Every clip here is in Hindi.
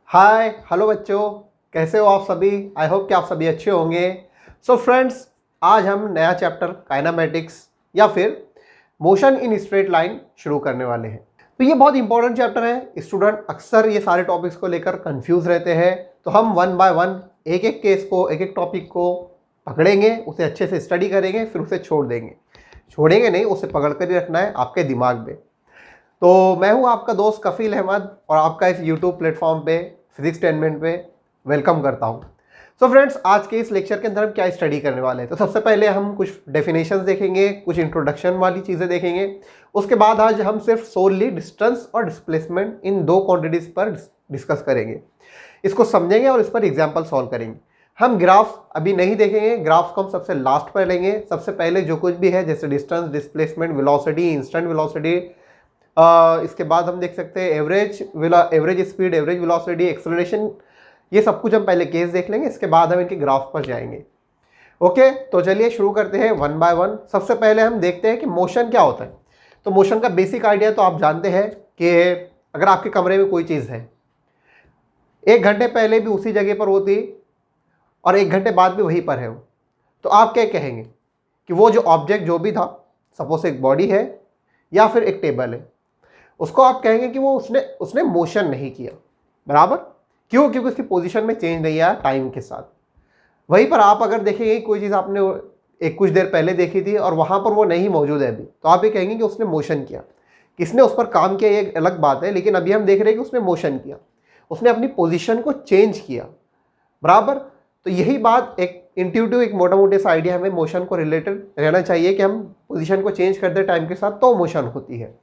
हाय हेलो बच्चों, कैसे हो आप सभी। आई होप कि आप सभी अच्छे होंगे। सो फ्रेंड्स, आज हम नया चैप्टर काइनामेटिक्स या फिर मोशन इन स्ट्रेट लाइन शुरू करने वाले हैं। तो ये बहुत इंपॉर्टेंट चैप्टर है। स्टूडेंट अक्सर ये सारे टॉपिक्स को लेकर कंफ्यूज रहते हैं, तो हम वन बाय वन एक एक केस को, एक एक टॉपिक को पकड़ेंगे, उसे अच्छे से स्टडी करेंगे, फिर उसे छोड़ देंगे। छोड़ेंगे नहीं, उसे पकड़ कर ही रखना है आपके दिमाग में। तो मैं हूं आपका दोस्त कफील अहमद और आपका इस यूट्यूब प्लेटफॉर्म पे फिजिक्स टेनमेंट पे वेलकम करता हूं। सो फ्रेंड्स, आज के इस लेक्चर के अंदर हम क्या स्टडी करने वाले हैं। तो सबसे पहले हम कुछ डेफिनेशंस देखेंगे, कुछ इंट्रोडक्शन वाली चीज़ें देखेंगे। उसके बाद आज हम सिर्फ सोनली डिस्टेंस और डिस्प्लेसमेंट इन दो क्वांटिटीज़ पर डिस्कस करेंगे, इसको समझेंगे और इस पर एग्जाम्पल सॉल्व करेंगे। हम ग्राफ्स अभी नहीं देखेंगे, ग्राफ्स को हम सबसे लास्ट पर लेंगे। सबसे पहले जो कुछ भी है जैसे distance, displacement, velocity, instant velocity, इसके बाद हम देख सकते हैं average speed, average velocity, acceleration, ये सब कुछ हम पहले केस देख लेंगे। इसके बाद हम इनके ग्राफ पर जाएंगे। ओके, तो चलिए शुरू करते हैं वन बाय वन। सबसे पहले हम देखते हैं कि मोशन क्या होता है। तो मोशन का बेसिक आइडिया तो आप जानते हैं कि अगर आपके कमरे में कोई चीज़ है, 1 घंटे पहले भी उसी जगह पर होती और 1 घंटे बाद भी वहीं पर है, तो आप क्या कहेंगे कि वो जो ऑब्जेक्ट जो भी था, सपोज एक बॉडी है या फिर एक टेबल है, उसको आप कहेंगे कि वो उसने मोशन नहीं किया। बराबर, क्यों? क्योंकि उसकी पोजीशन में चेंज नहीं आया टाइम के साथ। वहीं पर आप अगर देखेंगे कोई चीज़ आपने एक कुछ देर पहले देखी थी और वहाँ पर वो नहीं मौजूद है अभी, तो आप ये कहेंगे कि उसने मोशन किया। किसने उस पर काम किया ये एक अलग बात है, लेकिन अभी हम देख रहे हैं कि उसने मोशन किया, उसने अपनी पोजिशन को चेंज किया। बराबर, तो यही बात एक इंट्यूटिव, एक मोटा मोटे सा आइडिया हमें मोशन को रिलेटेड रहना चाहिए कि हम पोजीशन को चेंज करते टाइम के साथ, तो मोशन होती है।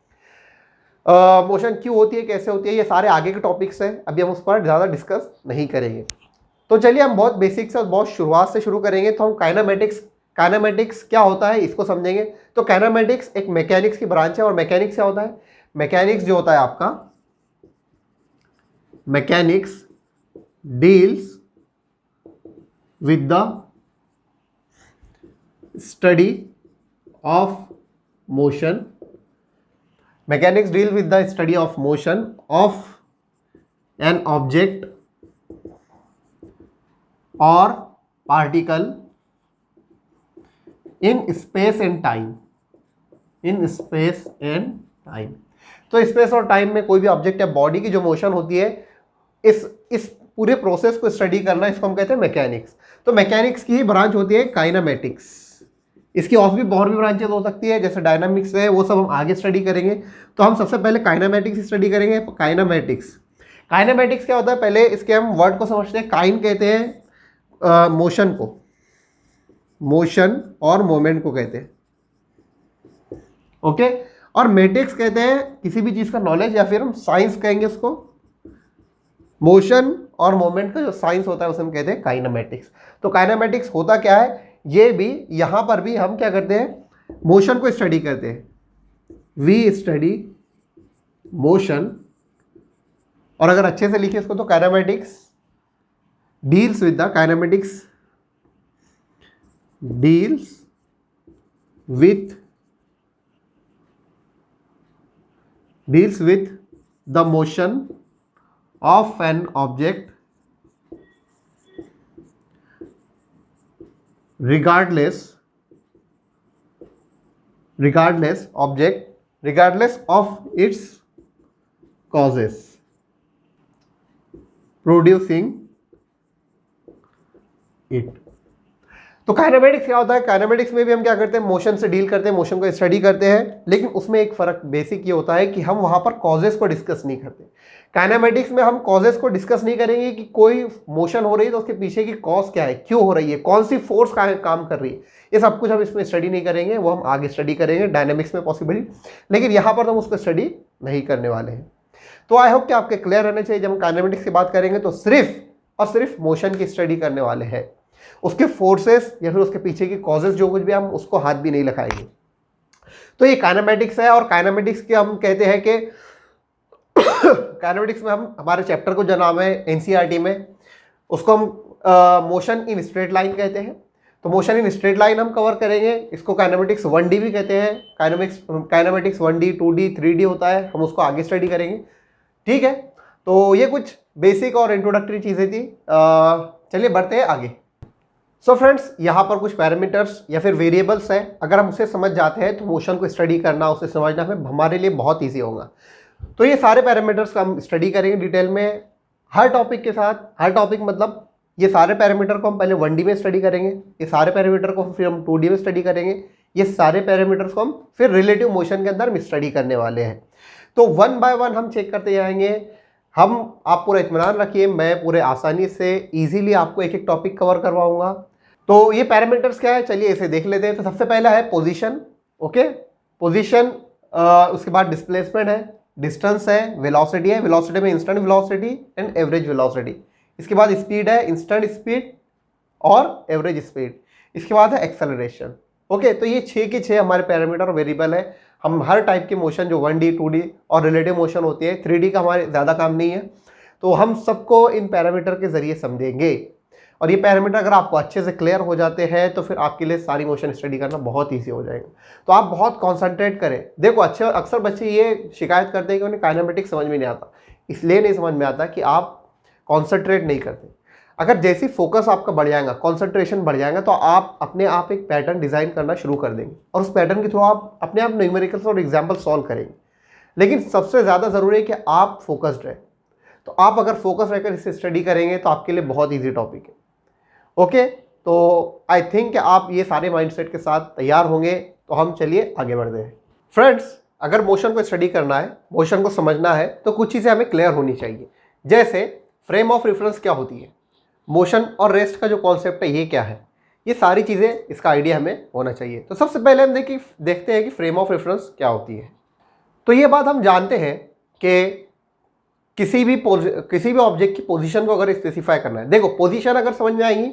मोशन क्यों होती है, कैसे होती है, ये सारे आगे के टॉपिक्स हैं, अभी हम उस पर ज़्यादा डिस्कस नहीं करेंगे। तो चलिए हम बहुत बेसिक से, बहुत शुरुआत से शुरू करेंगे। तो हम काइनेमेटिक्स क्या होता है इसको समझेंगे। तो काइनेमेटिक्स एक मैकेनिक्स की ब्रांच है। और मैकेनिक्स क्या होता है? मैकेनिक्स जो होता है आपका, mechanics deals with the study of motion. Mechanics deal with the study of motion of an object or particle in space and time. In space and time. तो स्पेस और टाइम में कोई भी ऑब्जेक्ट या बॉडी की जो मोशन होती है, इस पूरे प्रोसेस को स्टडी करना, इसको हम कहते हैं मैकेनिक्स। तो मैकेनिक्स की ही ब्रांच होती है काइनेमेटिक्स। इसकी और भी ब्रांचेस हो सकती है, जैसे डायनामिक्स है, वो सब हम आगे स्टडी करेंगे। तो हम सबसे पहले काइनेमेटिक्स स्टडी करेंगे। काइनेमेटिक्स क्या होता है, पहले इसके हम वर्ड को समझते हैं। काइन कहते हैं मोशन को, मोशन और मोमेंट को कहते हैं। ओके, और मेटिक्स कहते हैं किसी भी चीज़ का नॉलेज, या फिर हम साइंस कहेंगे उसको। मोशन और मोमेंट का जो साइंस होता है उसे हम कहते हैं काइनेमेटिक्स। तो काइनेमेटिक्स होता क्या है, ये भी यहाँ पर भी हम क्या करते हैं, मोशन को स्टडी करते हैं। वी स्टडी मोशन, और अगर अच्छे से लिखे इसको तो kinematics deals with the motion of an object regardless of its causes producing it। तो काइनेमेटिक्स क्या होता है? काइनेमेटिक्स में भी हम क्या करते हैं, मोशन से डील करते हैं, मोशन को स्टडी करते हैं, लेकिन उसमें एक फर्क बेसिक ये होता है कि हम वहां पर कॉजेस को डिस्कस नहीं करते। काइनेमेटिक्स में हम कॉजेस को डिस्कस नहीं करेंगे कि कोई मोशन हो रही है तो उसके पीछे की कॉज क्या है, क्यों हो रही है, कौन सी फोर्स काम कर रही है, ये सब कुछ हम इसमें स्टडी नहीं करेंगे। वो हम आगे स्टडी करेंगे डायनेमिक्स में पॉसिबली, लेकिन यहाँ पर हम उसको स्टडी नहीं करने वाले हैं। तो आई होप कि आपके क्लियर रहने चाहिए, जब हम काइनेमेटिक्स की बात करेंगे तो सिर्फ और सिर्फ मोशन की स्टडी करने वाले हैं। उसके फोर्सेस या फिर उसके पीछे की कॉजेस जो कुछ भी, हम उसको हाथ भी नहीं लगाएंगे। तो ये काइनेमेटिक्स है। और काइनेमेटिक्स के हम कहते हैं कि काइनेमेटिक्स में हम हमारे चैप्टर को जो नाम है एनसीईआरटी में, उसको हम मोशन इन स्ट्रेट लाइन कहते हैं। तो मोशन इन स्ट्रेट लाइन हम कवर करेंगे। इसको काइनेमेटिक्स 1D भी कहते हैं। काइनेमेटिक्स 1D 2D 3D होता है, हम उसको आगे स्टडी करेंगे। ठीक है, तो ये कुछ बेसिक और इंट्रोडक्टरी चीज़ें थी। चलिए बढ़ते हैं आगे। सो फ्रेंड्स, यहाँ पर कुछ पैरामीटर्स या फिर वेरिएबल्स हैं, अगर हम उसे समझ जाते हैं तो मोशन को स्टडी करना, उसे समझना हमारे लिए बहुत ईजी होगा। तो ये सारे पैरामीटर्स का हम स्टडी करेंगे डिटेल में, हर टॉपिक के साथ। हर टॉपिक मतलब ये सारे पैरामीटर को हम पहले 1D में स्टडी करेंगे, ये सारे पैरामीटर को फिर हम 2D में स्टडी करेंगे, ये सारे पैरामीटर्स को हम फिर रिलेटिव मोशन के अंदर स्टडी करने वाले हैं। तो 1 बाय 1 हम चेक करते जाएंगे। आप पूरा इत्मीनान रखिए, मैं पूरे आसानी से ईजीली आपको एक एक टॉपिक कवर करवाऊंगा। तो ये पैरामीटर्स क्या है, चलिए इसे देख लेते हैं। तो सबसे पहला है पोजीशन। ओके, पोजीशन, उसके बाद डिस्प्लेसमेंट है, डिस्टेंस है, वेलोसिटी है, वेलोसिटी में instant velocity and average velocity. इसके बाद स्पीड है, इंस्टेंट स्पीड और एवरेज स्पीड। इसके बाद है एक्सेलरेशन। ओके, तो ये 6 के 6 हमारे पैरामीटर और वेरिएबल है। हम हर टाइप की मोशन जो 1D 2D और रिलेटिव मोशन होती है, 3D का हमारे ज़्यादा काम नहीं है, तो हम सबको इन पैरामीटर के ज़रिए समझेंगे। और ये पैरामीटर अगर आपको अच्छे से क्लियर हो जाते हैं तो फिर आपके लिए सारी मोशन स्टडी करना बहुत ईजी हो जाएगा। तो आप बहुत कॉन्सेंट्रेट करें। देखो, अक्सर बच्चे ये शिकायत करते हैं कि उन्हें काइनेमेटिक्स समझ में नहीं आता। इसलिए नहीं समझ में आता कि आप कॉन्सेंट्रेट नहीं करते। अगर जैसी फोकस आपका बढ़ जाएगा, कॉन्सेंट्रेशन बढ़ जाएगा, तो आप अपने आप एक पैटर्न डिज़ाइन करना शुरू कर देंगे और उस पैटर्न के थ्रू आप अपने आप न्यूमेरिकल्स और एग्जाम्पल सॉल्व करेंगे। लेकिन सबसे ज़्यादा ज़रूरी है कि आप फोकस्ड रहें। तो आप अगर फोकस रहकर इसे स्टडी करेंगे तो आपके लिए बहुत ईजी टॉपिक है। ओके, तो आई थिंक आप ये सारे माइंडसेट के साथ तैयार होंगे। तो हम चलिए आगे बढ़ते हैं। फ्रेंड्स, अगर मोशन को स्टडी करना है, मोशन को समझना है, तो कुछ चीज़ें हमें क्लियर होनी चाहिए। जैसे फ्रेम ऑफ रेफरेंस क्या होती है, मोशन और रेस्ट का जो कॉन्सेप्ट है ये क्या है, ये सारी चीज़ें, इसका आइडिया हमें होना चाहिए। तो सबसे पहले हम देखते हैं कि फ्रेम ऑफ रेफरेंस क्या होती है। तो ये बात हम जानते हैं कि किसी भी ऑब्जेक्ट की पोजीशन को अगर स्पेसिफाई करना है, देखो पोजीशन अगर समझ में आएगी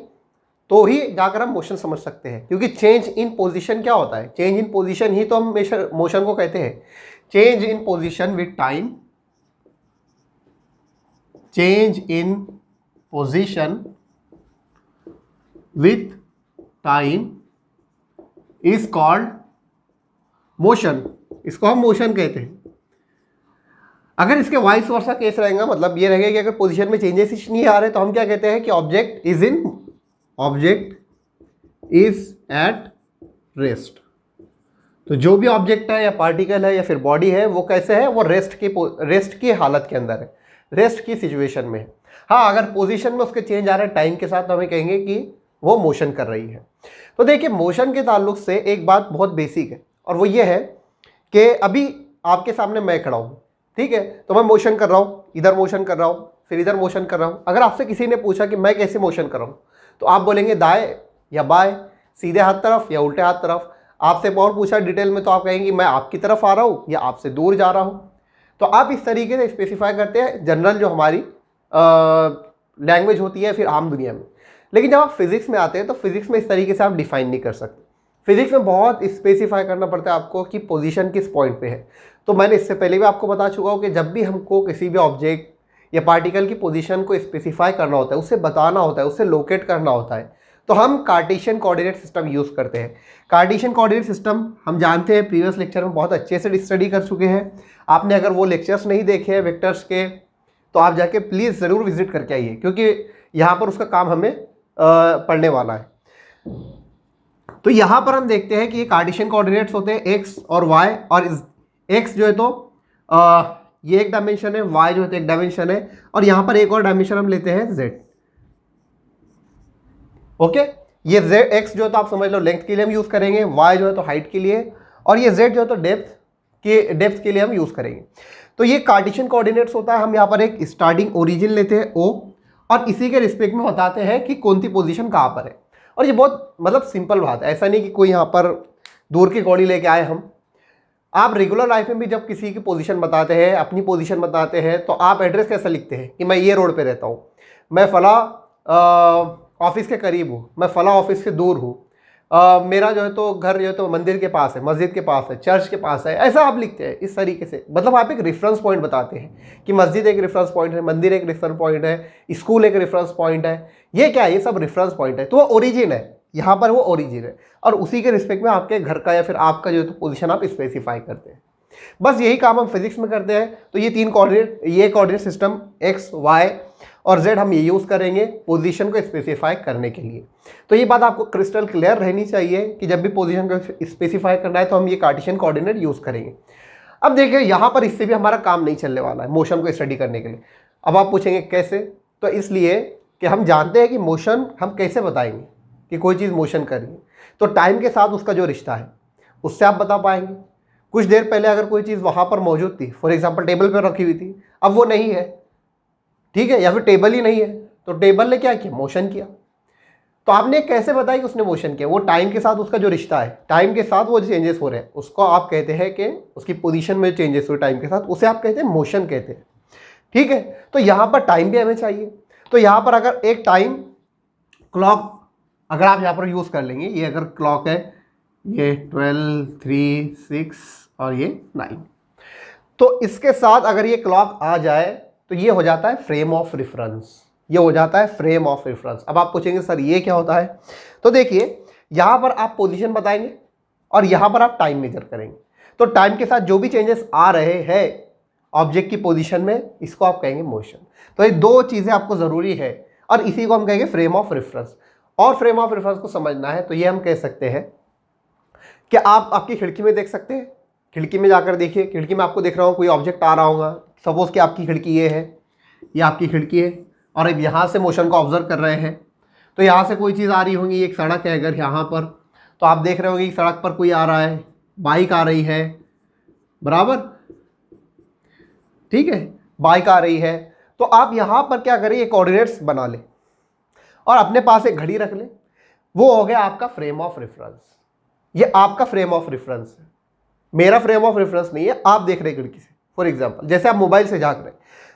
तो ही जाकर हम मोशन समझ सकते हैं। क्योंकि चेंज इन पोजीशन क्या होता है, चेंज इन पोजीशन ही तो हम मोशन को कहते हैं। Change in position with time, change in position with time is called motion. इसको हम मोशन कहते हैं। अगर इसके वाइस वर्सा केस रहेगा, मतलब ये रहेगा कि अगर पोजीशन में चेंजेस नहीं आ रहे तो हम क्या कहते हैं कि ऑब्जेक्ट इज एट रेस्ट। तो जो भी ऑब्जेक्ट है या पार्टिकल है या फिर बॉडी है, वो कैसे है, वो रेस्ट की हालत के अंदर है, रेस्ट की सिचुएशन में है। हाँ, अगर पोजीशन में उसके चेंज आ रहा है टाइम के साथ, तो हमें कहेंगे कि वो मोशन कर रही है। तो देखिए, मोशन के ताल्लुक से एक बात बहुत बेसिक है, और वो ये है कि अभी आपके सामने मैं खड़ा हूँ, ठीक है, तो मैं मोशन कर रहा हूँ, इधर मोशन कर रहा हूँ, फिर इधर मोशन कर रहा हूँ। अगर आपसे किसी ने पूछा कि मैं कैसे मोशन कर रहा हूँ, तो आप बोलेंगे दाएं या बाएं, सीधे हाथ तरफ या उल्टे हाथ तरफ। आपसे और पूछा डिटेल में तो आप कहेंगे मैं आपकी तरफ आ रहा हूँ या आपसे दूर जा रहा हूँ। तो आप इस तरीके से स्पेसिफाई करते हैं जनरल जो हमारी लैंग्वेज होती है फिर आम दुनिया में। लेकिन जब आप फिजिक्स में आते हैं तो फिजिक्स में इस तरीके से आप डिफाइन नहीं कर सकते। फिजिक्स में बहुत स्पेसिफाई करना पड़ता है आपको कि पोजीशन किस पॉइंट पे है। तो मैंने इससे पहले भी आपको बता चुका हूँ कि जब भी हमको किसी भी ऑब्जेक्ट या पार्टिकल की पोजीशन को स्पेसिफाई करना होता है, उसे बताना होता है, उसे लोकेट करना होता है, तो हम कार्टेशियन कोऑर्डिनेट सिस्टम यूज़ करते हैं। कार्टेशियन कोऑर्डिनेट सिस्टम हम जानते हैं, प्रीवियस लेक्चर में बहुत अच्छे से स्टडी कर चुके हैं। आपने अगर वो लेक्चर्स नहीं देखे हैं वेक्टर्स के, तो आप जाके प्लीज़ ज़रूर विजिट करके आइए, क्योंकि यहाँ पर उसका काम हमें पढ़ने वाला है। तो यहाँ पर हम देखते हैं कि ये कार्टेशियन कोऑर्डिनेट्स होते हैं एक्स और वाई, और एक्स जो है तो ये एक डायमेंशन है, वाई जो है तो एक डायमेंशन है, और यहाँ पर एक और डायमेंशन हम लेते हैं जेड। ओके, ये जेड एक्स जो है तो आप समझ लो लेंथ के लिए हम यूज़ करेंगे, वाई जो है तो हाइट के लिए, और ये जेड जो है तो डेप्थ के लिए हम यूज़ करेंगे। तो ये कार्टेशियन कोऑर्डिनेट्स होता है। हम यहाँ पर एक स्टार्टिंग ओरिजिन लेते हैं ओ, और इसी के रिस्पेक्ट में बताते हैं कि कौन सी पोजीशन कहाँ पर है। और ये बहुत मतलब सिंपल बात है, ऐसा नहीं कि कोई यहाँ पर दूर की कौड़ी लेके आए हम। आप रेगुलर लाइफ में भी जब किसी की पोजीशन बताते हैं, अपनी पोजीशन बताते हैं, तो आप एड्रेस कैसे लिखते हैं कि मैं ये रोड पे रहता हूँ, मैं फला ऑफिस के करीब हूँ, मैं फला ऑफिस से दूर हूँ, मेरा जो है तो घर जो है तो मंदिर के पास है, मस्जिद के पास है, चर्च के पास है, ऐसा आप लिखते हैं इस तरीके से। मतलब आप एक रेफरेंस पॉइंट बताते हैं कि मस्जिद एक रेफरेंस पॉइंट है, मंदिर एक रेफरेंस पॉइंट है, स्कूल एक रेफरेंस पॉइंट है। ये क्या है, ये सब रेफरेंस पॉइंट है। तो वो ओरिजिन है, यहाँ पर वो ओरिजिन है, और उसी के रिस्पेक्ट में आपके घर का या फिर आपका जो है तो पोजीशन आप स्पेसिफाई करते हैं। बस यही काम हम फिजिक्स में करते हैं। तो ये तीन कोऑर्डिनेट, ये कोऑर्डिनेट सिस्टम एक्स वाई और जेड हम ये यूज़ करेंगे पोजीशन को स्पेसिफाई करने के लिए। तो ये बात आपको क्रिस्टल क्लियर रहनी चाहिए कि जब भी पोजीशन को स्पेसिफाई करना है तो हम ये कार्टेशियन कोऑर्डिनेट यूज़ करेंगे। अब देखिए यहाँ पर इससे भी हमारा काम नहीं चलने वाला है मोशन को स्टडी करने के लिए। अब आप पूछेंगे कैसे, तो इसलिए कि हम जानते हैं कि मोशन हम कैसे बताएंगे कि कोई चीज़ मोशन कर रही है, तो टाइम के साथ उसका जो रिश्ता है उससे आप बता पाएंगे। कुछ देर पहले अगर कोई चीज़ वहाँ पर मौजूद थी, फॉर एग्जांपल टेबल पर रखी हुई थी, अब वो नहीं है, ठीक है, या फिर टेबल ही नहीं है, तो टेबल ने क्या किया, मोशन किया। तो आपने कैसे बताया कि उसने मोशन किया, वो टाइम के साथ उसका जो रिश्ता है, टाइम के साथ वो चेंजेस हो रहे हैं, उसको आप कहते हैं कि उसकी पोजीशन में चेंजेस हुए टाइम के साथ, उसे आप कहते हैं मोशन कहते हैं, ठीक है। तो यहाँ पर टाइम भी हमें चाहिए। तो यहाँ पर अगर एक टाइम क्लॉक अगर आप यहाँ पर यूज़ कर लेंगे, ये अगर क्लॉक है ये 12, 3, 6 और ये 9, तो इसके साथ अगर ये क्लॉक आ जाए तो ये हो जाता है फ्रेम ऑफ रेफरेंस, ये हो जाता है फ्रेम ऑफ रेफरेंस। अब आप पूछेंगे सर ये क्या होता है, तो देखिए यहाँ पर आप पोजीशन बताएंगे और यहाँ पर आप टाइम मेजर करेंगे। तो टाइम के साथ जो भी चेंजेस आ रहे हैं ऑब्जेक्ट की पोजीशन में, इसको आप कहेंगे मोशन। तो ये दो चीज़ें आपको ज़रूरी है और इसी को हम कहेंगे फ्रेम ऑफ रेफरेंस। और फ्रेम ऑफ रेफरेंस को समझना है तो ये हम कह सकते हैं कि आप आपकी खिड़की में देख सकते हैं, खिड़की में जाकर देखिए, खिड़की में आपको देख रहा हूँ कोई ऑब्जेक्ट आ रहा होगा, सपोज कि आपकी खिड़की ये है, ये आपकी खिड़की है और अब यहाँ से मोशन को ऑब्जर्व कर रहे हैं। तो यहाँ से कोई चीज़ आ रही होगी, एक सड़क है अगर यहाँ पर, तो आप देख रहे होंगे कि सड़क पर कोई आ रहा है, बाइक आ रही है, बराबर, ठीक है, बाइक आ रही है। तो आप यहाँ पर क्या करें, कोऑर्डिनेट्स बना ले और अपने पास एक घड़ी रख ले, वो हो गया आपका फ्रेम ऑफ रेफरेंस। ये आपका फ्रेम ऑफ रेफरेंस है, मेरा फ्रेम ऑफ रेफरेंस नहीं है। आप देख रहे खिड़की से, फॉर एग्जांपल जैसे आप मोबाइल से झांक रहे,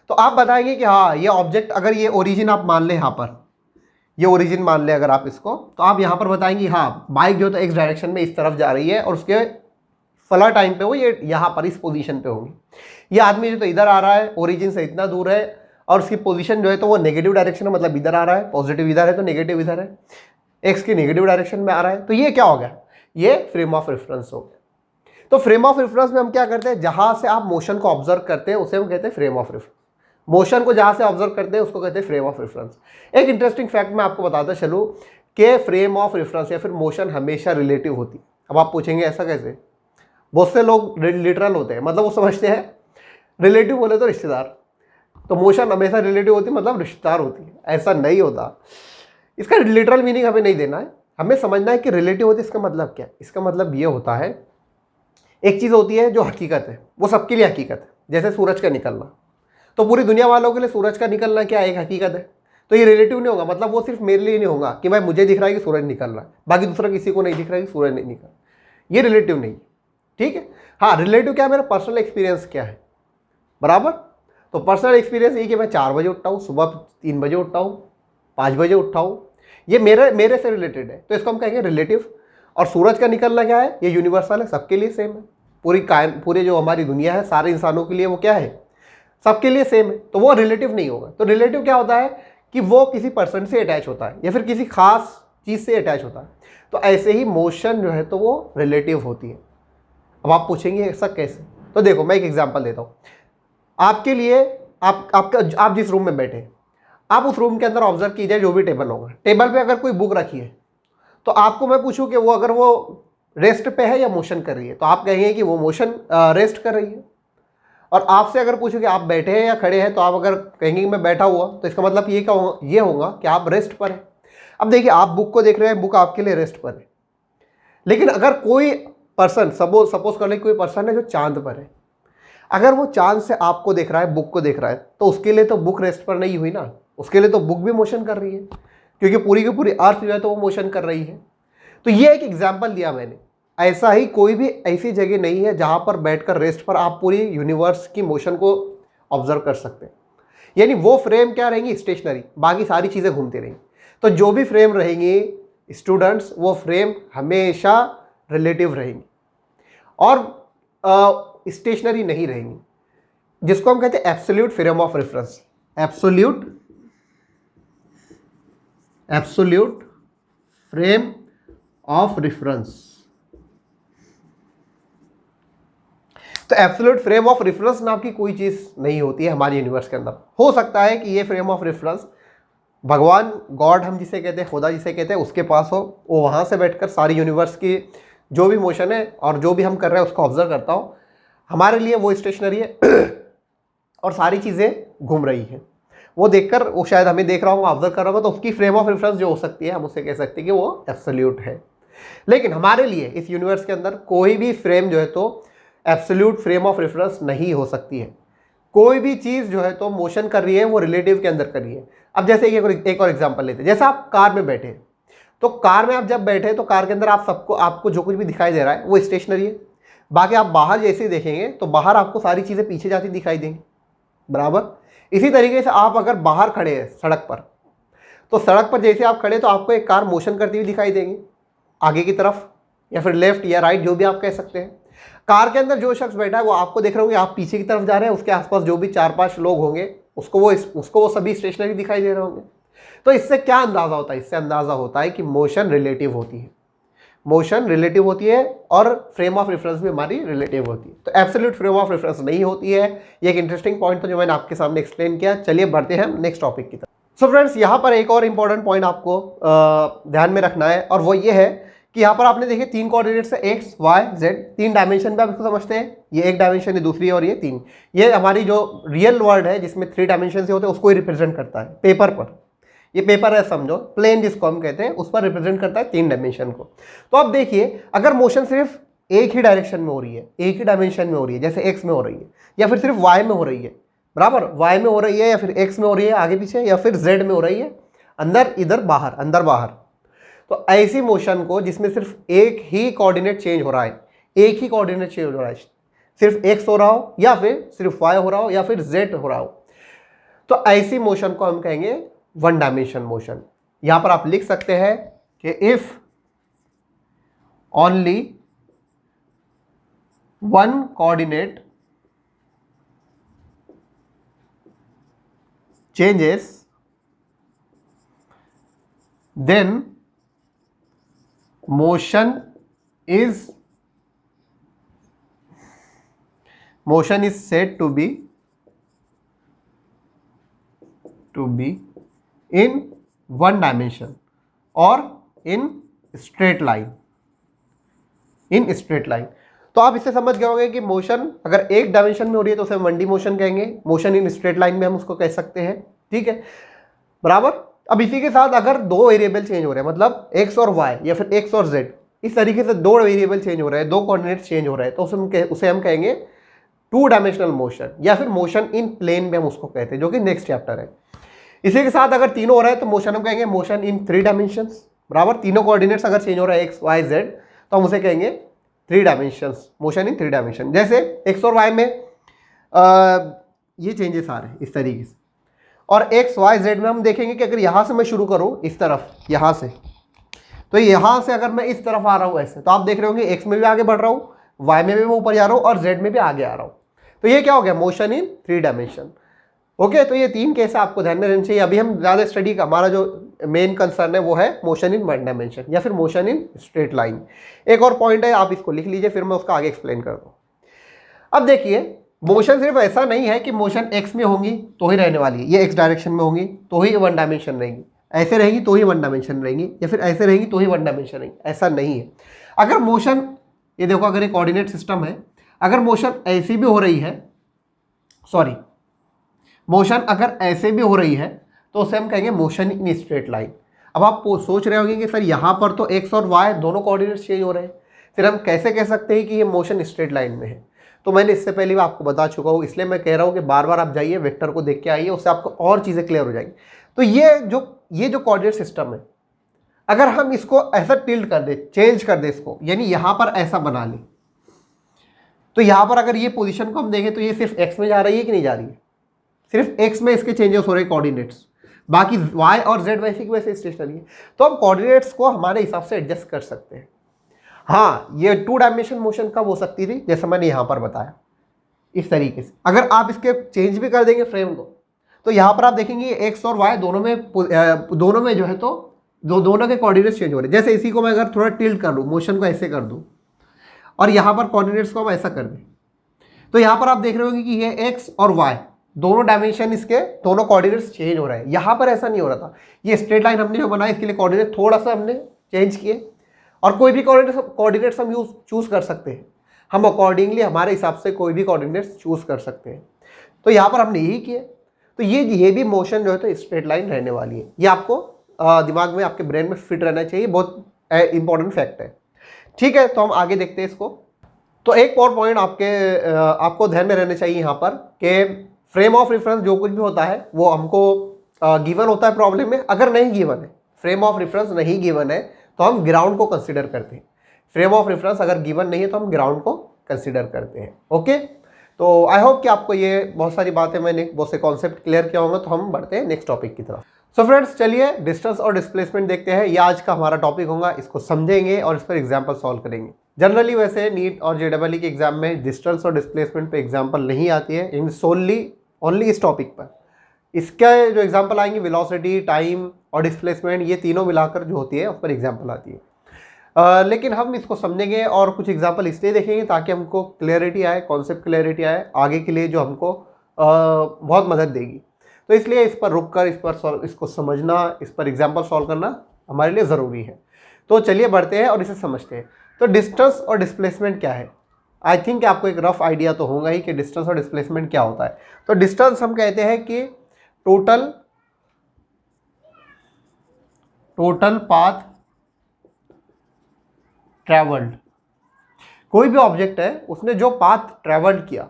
तो आप बताएंगे कि हाँ ये ऑब्जेक्ट, अगर ये ओरिजिन आप मान लें, यहाँ पर ये ओरिजिन मान लें अगर आप इसको, तो आप यहाँ पर बताएंगे हाँ बाइक जो तो एक्स डायरेक्शन में इस तरफ जा रही है और उसके फला टाइम पे वो ये यहाँ पर इस पोजीशन पे होंगी। ये आदमी जो तो इधर आ रहा है, ओरिजिन से इतना दूर है और उसकी पोजीशन जो है तो वो नेगेटिव डायरेक्शन में, मतलब इधर आ रहा है, पॉजिटिव इधर है तो नेगेटिव इधर है, एक्स की नेगेटिव डायरेक्शन में आ रहा है। तो ये क्या हो गया, ये फ्रेम ऑफ रेफरेंस हो गया। तो फ्रेम ऑफ रेफरेंस में हम क्या करते हैं, जहां से आप मोशन को ऑब्जर्व करते हैं उसे हम कहते हैं फ्रेम ऑफ रेफरेंस। मोशन को जहां से ऑब्जर्व करते हैं उसको कहते हैं फ्रेम ऑफ रेफरेंस। एक इंटरेस्टिंग फैक्ट मैं आपको बताता चलूँ कि फ्रेम ऑफ रेफरेंस या फिर मोशन हमेशा रिलेटिव होती है। अब आप पूछेंगे ऐसा कैसे, बहुत से लोग लिटरल होते हैं, मतलब वो समझते हैं रिलेटिव बोले तो रिश्तेदार, तो मोशन हमेशा रिलेटिव होती है मतलब रिश्तेदार होती है, ऐसा नहीं होता। इसका लिटरल मीनिंग हमें नहीं देना है, हमें समझना है कि रिलेटिव होती है इसका मतलब क्या है। इसका मतलब ये होता है, एक चीज़ होती है जो हकीकत है, वो सबके लिए हकीकत है, जैसे सूरज का निकलना, तो पूरी दुनिया वालों के लिए सूरज का निकलना क्या एक हकीकत है, तो ये रिलेटिव नहीं होगा, मतलब वो सिर्फ मेरे लिए नहीं होगा कि भाई मुझे दिख रहा है कि सूरज निकल रहा है, बाकी दूसरा किसी को नहीं दिख रहा है कि सूरज नहीं निकल, ये रिलेटिव नहीं, ठीक है। हाँ रिलेटिव क्या है, मेरा पर्सनल एक्सपीरियंस क्या है, बराबर। तो पर्सनल एक्सपीरियंस ये कि मैं 4 बजे उठता हूँ, सुबह 3 बजे उठता हूँ, 5 बजे उठता हूँ, ये मेरे से रिलेटेड है, तो इसको हम कहेंगे रिलेटिव। और सूरज का निकलना क्या है, ये यूनिवर्सल है, सबके लिए सेम है, पूरे जो हमारी दुनिया है सारे इंसानों के लिए वो क्या है, सबके लिए सेम है, तो वो रिलेटिव नहीं होगा। तो रिलेटिव क्या होता है कि वो किसी पर्सन से अटैच होता है या फिर किसी खास चीज़ से अटैच होता है। तो ऐसे ही मोशन जो है तो वो रिलेटिव होती है। अब आप पूछेंगे ऐसा कैसे, तो देखो मैं एक एग्जांपल देता हूँ आपके लिए। आप जिस रूम में बैठे, आप उस रूम के अंदर ऑब्जर्व कीजिए, जो भी टेबल होगा, टेबल पे अगर कोई बुक रखी है तो आपको मैं पूछूं कि वो अगर वो रेस्ट पे है या मोशन कर रही है, तो आप कहेंगे कि वो मोशन रेस्ट कर रही है। और आपसे अगर पूछूं कि आप बैठे हैं या खड़े हैं, तो आप अगर कहेंगे कि मैं बैठा हुआ, तो इसका मतलब ये क्या होगा, ये होगा कि आप रेस्ट पर हैं। अब देखिए आप बुक को देख रहे हैं, बुक आपके लिए रेस्ट पर है, लेकिन अगर कोई पर्सन, सपोज कर ले कोई पर्सन है जो चांद पर है, अगर वो चांद से आपको देख रहा है, बुक को देख रहा है, तो उसके लिए तो बुक रेस्ट पर नहीं हुई ना, उसके लिए तो बुक भी मोशन कर रही है, क्योंकि पूरी की पूरी अर्थ जो है तो वो मोशन कर रही है। तो ये एक एग्जाम्पल दिया मैंने। ऐसा ही कोई भी ऐसी जगह नहीं है जहां पर बैठकर रेस्ट पर आप पूरी यूनिवर्स की मोशन को ऑब्जर्व कर सकते हैं। यानी वो फ्रेम क्या रहेंगी, स्टेशनरी, बाकी सारी चीज़ें घूमती रहेंगी। तो जो भी फ्रेम रहेंगी स्टूडेंट्स, वो फ्रेम हमेशा रिलेटिव रहेंगी और स्टेशनरी नहीं रहेंगी, जिसको हम कहते हैं absolute frame of reference. Absolute frame of reference. तो एब्सोल्यूट फ्रेम ऑफ रेफरेंस नाम की कोई चीज़ नहीं होती है हमारे यूनिवर्स के अंदर। हो सकता है कि ये फ्रेम ऑफ रेफरेंस भगवान, गॉड हम जिसे कहते हैं, खुदा जिसे कहते हैं, उसके पास हो, वो वहाँ से बैठकर सारी यूनिवर्स की जो भी मोशन है और जो भी हम कर रहे हैं उसको ऑब्जर्व करता हो। हमारे लिए वो स्टेशनरी है और सारी चीज़ें घूम रही हैं, वो देखकर वो शायद हमें देख रहा होगा, ऑब्जर्व कर रहा होगा, तो उसकी फ्रेम ऑफ रेफरेंस जो हो सकती है हम उससे कह सकते हैं कि वो एब्सोल्यूट है। लेकिन हमारे लिए इस यूनिवर्स के अंदर कोई भी फ्रेम जो है तो एब्सोल्यूट फ्रेम ऑफ रेफरेंस नहीं हो सकती है। कोई भी चीज़ जो है तो मोशन कर रही है वो रिलेटिव के अंदर कर रही है। अब जैसे एक और एग्जांपल लेते हैं, जैसे आप कार में बैठे, तो कार में आप जब बैठे तो कार के अंदर आपको जो कुछ भी दिखाई दे रहा है वो स्टेशनरी है। बाकी आप बाहर जैसे ही देखेंगे तो बाहर आपको सारी चीज़ें पीछे जाती दिखाई देंगी, बराबर। इसी तरीके से आप अगर बाहर खड़े हैं सड़क पर, तो सड़क पर जैसे आप खड़े तो आपको एक कार मोशन करती हुई दिखाई देगी आगे की तरफ, या फिर लेफ्ट या राइट, जो भी आप कह सकते हैं। कार के अंदर जो शख्स बैठा है वो आपको देख रहे होंगे, आप पीछे की तरफ जा रहे हैं, उसके आसपास जो भी 4-5 लोग होंगे उसको वो सभी स्टेशनरी दिखाई दे रहे होंगे। तो इससे क्या अंदाज़ा होता है? इससे अंदाज़ा होता है कि मोशन रिलेटिव होती है, मोशन रिलेटिव होती है और फ्रेम ऑफ रेफरेंस भी हमारी रिलेटिव होती है। तो एब्सोल्यूट फ्रेम ऑफ रेफरेंस नहीं होती है। ये एक इंटरेस्टिंग पॉइंट था जो मैंने आपके सामने एक्सप्लेन किया। चलिए बढ़ते हैं नेक्स्ट टॉपिक की तरफ। सो फ्रेंड्स, यहाँ पर एक और इंपॉर्टेंट पॉइंट आपको ध्यान में रखना है, और वो ये है कि यहाँ पर आपने देखे 3 कोऑर्डिनेट्स है, एक्स वाई जेड, 3 डायमेंशन में आप इसको समझते हैं। ये एक डायमेंशन है, दूसरी और ये 3। ये हमारी जो रियल वर्ल्ड है जिसमें 3 डायमेंशन से होते हैं उसको ही रिप्रेजेंट करता है पेपर पर। ये पेपर है समझो, प्लेन जिसको हम कहते हैं, उस पर रिप्रेजेंट करता है 3 डायमेंशन को। तो अब देखिए, अगर मोशन सिर्फ एक ही डायरेक्शन में हो रही है, एक ही डायमेंशन में हो रही है, जैसे एक्स में हो रही है, या फिर सिर्फ वाई में हो रही है, बराबर, वाई में हो रही है, या फिर एक्स में हो रही है आगे पीछे, या फिर जेड में हो रही है अंदर इधर बाहर, अंदर बाहर, तो ऐसी मोशन को जिसमें सिर्फ एक ही कोऑर्डिनेट चेंज हो रहा है, एक ही कोऑर्डिनेट चेंज हो रहा है, सिर्फ एक्स हो रहा हो, या फिर सिर्फ वाई हो रहा हो, या फिर जेड हो रहा हो, तो ऐसी मोशन को हम कहेंगे वन डायमेंशन मोशन। यहां पर आप लिख सकते हैं कि if only one coordinate changes then motion is said to be in one dimension or in straight line, तो आप इससे समझ गए होंगे कि मोशन अगर एक डायमेंशन में हो रही है तो उसे 1D मोशन कहेंगे, मोशन इन स्ट्रेट लाइन में हम उसको कह सकते हैं, ठीक है, बराबर। अब इसी के साथ अगर 2 वेरिएबल चेंज हो रहे हैं, मतलब एक्स और वाई या फिर एक्स और जेड, इस तरीके से 2 वेरिएबल चेंज हो रहे हैं, 2 कोऑर्डिनेट चेंज हो रहे हैं, तो उसे हम कहेंगे 2 डायमेंशनल मोशन, या फिर मोशन इन प्लेन में हम उसको कहते हैं, जो कि नेक्स्ट चैप्टर है। इसी के साथ अगर तीनों हो रहा है तो मोशन हम कहेंगे मोशन इन 3 डायमेंशंस, बराबर। तीनों कोऑर्डिनेट्स अगर चेंज हो रहा है एक्स वाई जेड, तो हम उसे कहेंगे 3 डायमेंशंस, मोशन इन 3 डायमेंशन। जैसे एक्स और वाई में ये चेंजेस आ रहे हैं इस तरीके से, और एक्स वाई जेड में हम देखेंगे कि अगर यहाँ से मैं शुरू करूँ इस तरफ, यहाँ से, तो यहाँ से अगर मैं इस तरफ आ रहा हूँ ऐसे, तो आप देख रहे होंगे एक्स में भी आगे बढ़ रहा हूँ, वाई में भी मैं ऊपर जा रहा हूँ, और जेड में भी आगे आ रहा हूँ। तो ये क्या हो गया? Motion in 3 dimension. ओके, तो ये 3 केस आपको ध्यान में रहना चाहिए। अभी हम ज़्यादा स्टडी का हमारा जो मेन कंसर्न है वो है मोशन इन 1 डायमेंशन या फिर मोशन इन स्ट्रेट लाइन। एक और पॉइंट है, आप इसको लिख लीजिए, फिर मैं उसका आगे एक्सप्लेन कर दूँ। अब देखिए, मोशन सिर्फ ऐसा नहीं है कि मोशन एक्स में होंगी तो ही रहने वाली है, ये एक्स डायरेक्शन में होंगी तो ही 1 डायमेंशन रहेंगी, ऐसे रहेंगी तो ही 1 डायमेंशन रहेंगी, या फिर ऐसे रहेंगी तो ही 1 डायमेंशन रहेंगी, ऐसा नहीं है। अगर मोशन, ये देखो, अगर एक कोऑर्डिनेट सिस्टम है, अगर मोशन ऐसी भी हो रही है, सॉरी, मोशन अगर ऐसे भी हो रही है तो उसे हम कहेंगे मोशन इन स्ट्रेट लाइन। अब आप सोच रहे होंगे कि सर यहाँ पर तो एक्स और वाई दोनों कोऑर्डिनेट्स चेंज हो रहे हैं, फिर हम कैसे कह सकते हैं कि ये मोशन स्ट्रेट लाइन में है? तो मैंने इससे पहले भी आपको बता चुका हूँ, इसलिए मैं कह रहा हूँ कि बार बार आप जाइए, वेक्टर को देख के आइए, उससे आपको और चीज़ें क्लियर हो जाएंगी। तो ये जो कोऑर्डिनेट सिस्टम है, अगर हम इसको ऐसा टिल्ट कर दे, चेंज कर दे इसको, यानी यहाँ पर ऐसा बना ले, तो यहाँ पर अगर ये पोजीशन को हम देखें तो ये सिर्फ एक्स में जा रही है कि नहीं जा रही है? सिर्फ एक्स में इसके चेंजेस हो रहे हैं कोऑर्डिनेट्स, बाकी वाई और जेड वैसे की वैसे स्टेशनरी है। तो हम कोऑर्डिनेट्स को हमारे हिसाब से एडजस्ट कर सकते हैं। हाँ, ये 2 डायमेंशन मोशन कब हो सकती थी? जैसे मैंने यहाँ पर बताया, इस तरीके से। अगर आप इसके चेंज भी कर देंगे फ्रेम को, तो यहाँ पर आप देखेंगे एक्स और वाई दोनों में जो है तो दोनों के कोऑर्डिनेट्स चेंज हो रहे हैं। जैसे इसी को मैं अगर थोड़ा टिल्ट कर लूँ, मोशन को ऐसे कर दूँ, और यहाँ पर कोऑर्डिनेट्स को हम ऐसा कर दें, तो यहाँ पर आप देख रहे होंगे कि ये एक्स और वाई दोनों डायमेंशन, इसके दोनों कोऑर्डिनेट्स चेंज हो रहे हैं। यहाँ पर ऐसा नहीं हो रहा था। ये स्ट्रेट लाइन हमने जो बनाया इसके लिए कोऑर्डिनेट थोड़ा सा हमने चेंज किए, और कोई भी कोऑर्डिनेट्स हम चूज कर सकते हैं। हम अकॉर्डिंगली हमारे हिसाब से कोई भी कोऑर्डिनेट्स चूज कर सकते हैं। तो यहाँ पर हमने यही किए। तो ये भी मोशन जो है तो स्ट्रेट लाइन रहने वाली है। ये आपको दिमाग में, आपके ब्रेन में फिट रहना चाहिए, बहुत इंपॉर्टेंट फैक्ट है। ठीक है, तो हम आगे देखते हैं इसको। तो एक और पॉइंट आपको ध्यान में रहना चाहिए यहाँ पर कि फ्रेम ऑफ रेफरेंस जो कुछ भी होता है वो हमको गिवन होता है प्रॉब्लम में। अगर नहीं गिवन है, फ्रेम ऑफ रेफरेंस नहीं गिवन है, तो हम ग्राउंड को कंसिडर करते हैं। फ्रेम ऑफ रेफरेंस अगर गिवन नहीं है तो हम ग्राउंड को कंसिडर करते हैं। ओके, तो आई होप कि आपको ये बहुत सारी बातें, मैंने बहुत से कॉन्सेप्ट क्लियर किया होंगे। तो हम बढ़ते हैं नेक्स्ट टॉपिक की तरफ। सो फ्रेंड्स, चलिए डिस्टेंस और डिस्प्लेसमेंट देखते हैं। ये आज का हमारा टॉपिक होगा, इसको समझेंगे और इस पर एग्जाम्पल सॉल्व करेंगे। जनरली वैसे नीट और जेडबलई के एग्जाम में डिस्टेंस और डिस्प्लेसमेंट पे एग्जाम्पल नहीं आती है, इन ओनली इस टॉपिक पर। इसके जो एग्जाम्पल आएंगे वेलोसिटी, टाइम और डिस्प्लेसमेंट, ये तीनों मिलाकर जो होती है उस पर एग्जाम्पल आती है। लेकिन हम इसको समझेंगे और कुछ एग्जाम्पल इसलिए देखेंगे ताकि हमको क्लैरिटी आए, कॉन्सेप्ट क्लैरिटी आए आगे के लिए, जो हमको बहुत मदद देगी। तो इसलिए इस पर रुक कर इसको समझना, इस पर एग्जाम्पल सॉल्व करना हमारे लिए ज़रूरी है। तो चलिए बढ़ते हैं और इसे समझते हैं। तो डिस्टेंस और डिस्प्लेसमेंट क्या है? आई थिंक आपको एक रफ आइडिया तो होगा ही कि डिस्टेंस और डिस्प्लेसमेंट क्या होता है। तो डिस्टेंस हम कहते हैं कि टोटल पाथ ट्रैवल्ड। कोई भी ऑब्जेक्ट है उसने जो पाथ ट्रैवल्ड किया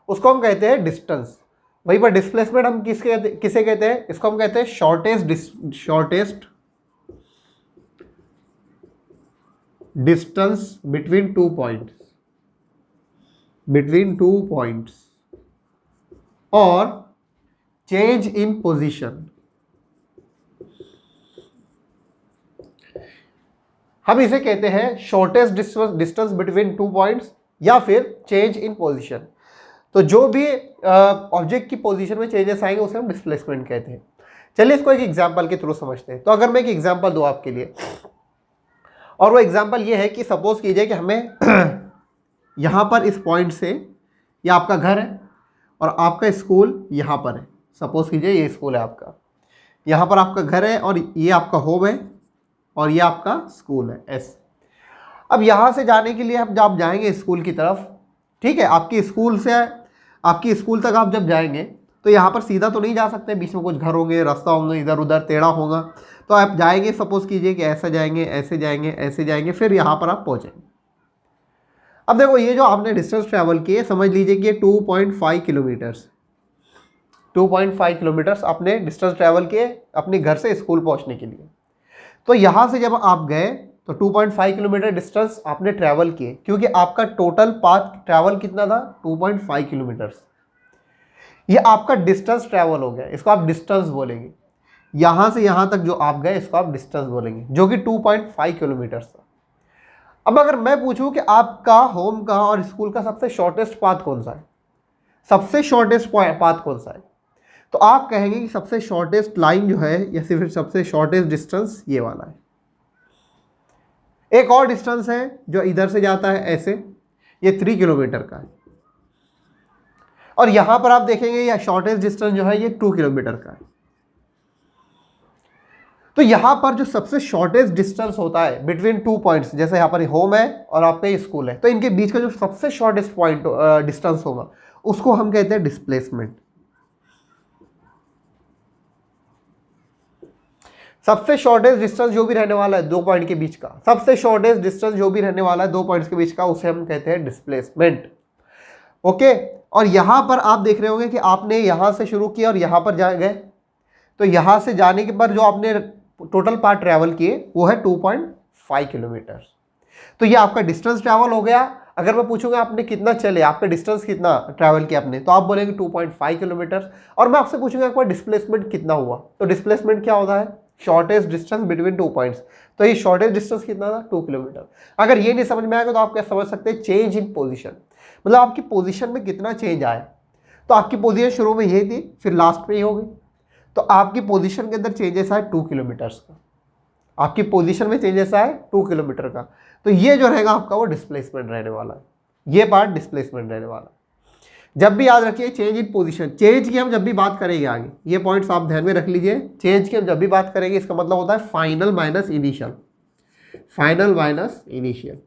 उसको हम कहते हैं डिस्टेंस। वहीं पर डिस्प्लेसमेंट हम किसे कहते हैं? इसको हम कहते हैं shortest distance between two points और चेंज इन पोजीशन। हम इसे कहते हैं shortest distance between two points या फिर चेंज इन पोजीशन। तो जो भी ऑब्जेक्ट की पोजीशन में चेंजेस आएंगे उसे हम डिस्प्लेसमेंट कहते हैं। चलिए इसको एक एग्जांपल के थ्रू समझते हैं। तो अगर मैं एक एग्जांपल दूं आपके लिए, और वो एग्जांपल ये है कि सपोज कीजिए कि हमें यहाँ पर इस पॉइंट से, ये आपका घर है और आपका स्कूल यहाँ पर है। सपोज कीजिए ये स्कूल है आपका, यहाँ पर आपका घर है और ये आपका होम है और ये आपका स्कूल है एस। अब यहाँ से जाने के लिए जब आप जाएंगे स्कूल की तरफ, ठीक है, आपकी स्कूल तक आप जब जाएंगे तो यहाँ पर सीधा तो नहीं जा सकते, बीच में कुछ घर होंगे, रास्ता होंगे, इधर उधर टेढ़ा होगा। तो आप जाएंगे, सपोज कीजिए कि ऐसे जाएंगे, ऐसे जाएंगे, ऐसे जाएंगे, फिर यहाँ पर आप पहुँचेंगे। अब देखो ये जो आपने डिस्टेंस ट्रैवल किए, समझ लीजिए कि 2.5 किलोमीटर्स आपने डिस्टेंस ट्रैवल किए अपने घर से स्कूल पहुँचने के लिए। तो यहाँ से जब आप गए तो 2.5 किलोमीटर डिस्टेंस आपने ट्रैवल किए, क्योंकि आपका टोटल पाथ ट्रैवल कितना था? 2.5 किलोमीटर्स। ये आपका डिस्टेंस ट्रैवल हो गया, इसको आप डिस्टेंस बोलेंगे। यहाँ से यहाँ तक जो आप गए इसको आप डिस्टेंस बोलेंगे, जो कि 2.5 किलोमीटर्स था। अब अगर मैं पूछूं कि आपका होम का और स्कूल का सबसे शॉर्टेस्ट पाथ कौन सा है, सबसे शॉर्टेस्ट पाथ कौन सा है, तो आप कहेंगे कि सबसे शॉर्टेस्ट लाइन जो है या फिर सबसे शॉर्टेस्ट डिस्टेंस ये वाला है। एक और डिस्टेंस है जो इधर से जाता है ऐसे, ये 3 किलोमीटर का है। और यहां पर आप देखेंगे ये शॉर्टेस्ट डिस्टेंस जो है ये 2 किलोमीटर का है। तो यहां पर जो सबसे शॉर्टेस्ट डिस्टेंस होता है बिटवीन टू पॉइंट्स, जैसे यहां पर होम है और आपका स्कूल है, तो इनके बीच का जो सबसे शॉर्टेस्ट पॉइंट डिस्टेंस होगा उसको हम कहते हैं डिस्प्लेसमेंट। सबसे शॉर्टेस्ट डिस्टेंस जो भी रहने वाला है दो पॉइंट के बीच का, सबसे शॉर्टेस्ट डिस्टेंस जो भी रहने वाला है दो पॉइंट्स के बीच का, उसे हम कहते हैं डिस्प्लेसमेंट। ओके, और यहां पर आप देख रहे होंगे कि आपने यहां से शुरू किया और यहां पर जा गए, तो यहां से जाने के बाद जो आपने टोटल पार्ट ट्रैवल किए वो है 2.5 किलोमीटर। तो ये आपका डिस्टेंस ट्रैवल हो गया। अगर मैं पूछूंगा आपने कितना चले, आपका डिस्टेंस कितना ट्रैवल किया आपने, तो आप बोलेंगे 2.5 किलोमीटर। और मैं आपसे पूछूंगा एक बार डिस्प्लेसमेंट कितना हुआ, तो डिस्प्लेसमेंट क्या होता है? Shortest distance between two points. तो ये शॉर्टेस्ट डिस्टेंस कितना था? 2 किलोमीटर। अगर ये नहीं समझ में आएगा तो आप क्या समझ सकते हैं? चेंज इन पोजीशन, मतलब आपकी पोजीशन में कितना चेंज आया। तो आपकी पोजीशन शुरू में यही थी, फिर लास्ट में ही हो गई, तो आपकी पोजीशन के अंदर चेंजेस आए 2 किलोमीटर्स का। आपकी पोजीशन में चेंजेस आए 2 किलोमीटर का। तो ये जो रहेगा आपका वो डिस्प्लेसमेंट रहने वाला है, ये पार्ट डिस्प्लेसमेंट रहने वाला है। जब भी याद रखिए चेंज इन पोजीशन, चेंज की हम जब भी बात करेंगे आगे, ये पॉइंट्स आप ध्यान में रख लीजिए, चेंज की हम जब भी बात करेंगे इसका मतलब होता है final minus initial, final minus initial.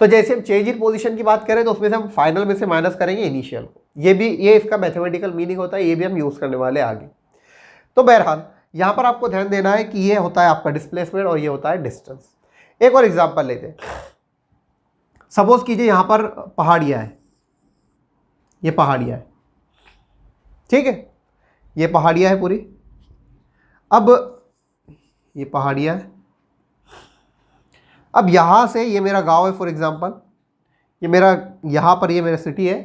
तो जैसे हम चेंज इन पोजीशन की बात करें तो उसमें से हम फाइनल में से माइनस करेंगे इनिशियल को, ये इसका मैथमेटिकल मीनिंग होता है, ये भी हम यूज करने वाले आगे। तो बहरहाल यहां पर आपको ध्यान देना है कि ये होता है आपका डिस्प्लेसमेंट और ये होता है डिस्टेंस। एक और एग्जांपल लेते हैं, सपोज कीजिए यहां पर पहाड़ियां है, ये पहाड़ियां है, ठीक है, ये पहाड़ियां है पूरी। अब ये पहाड़ियां है, अब यहां से ये मेरा गांव है फॉर एग्जांपल, ये मेरा यहां पर ये मेरा सिटी है,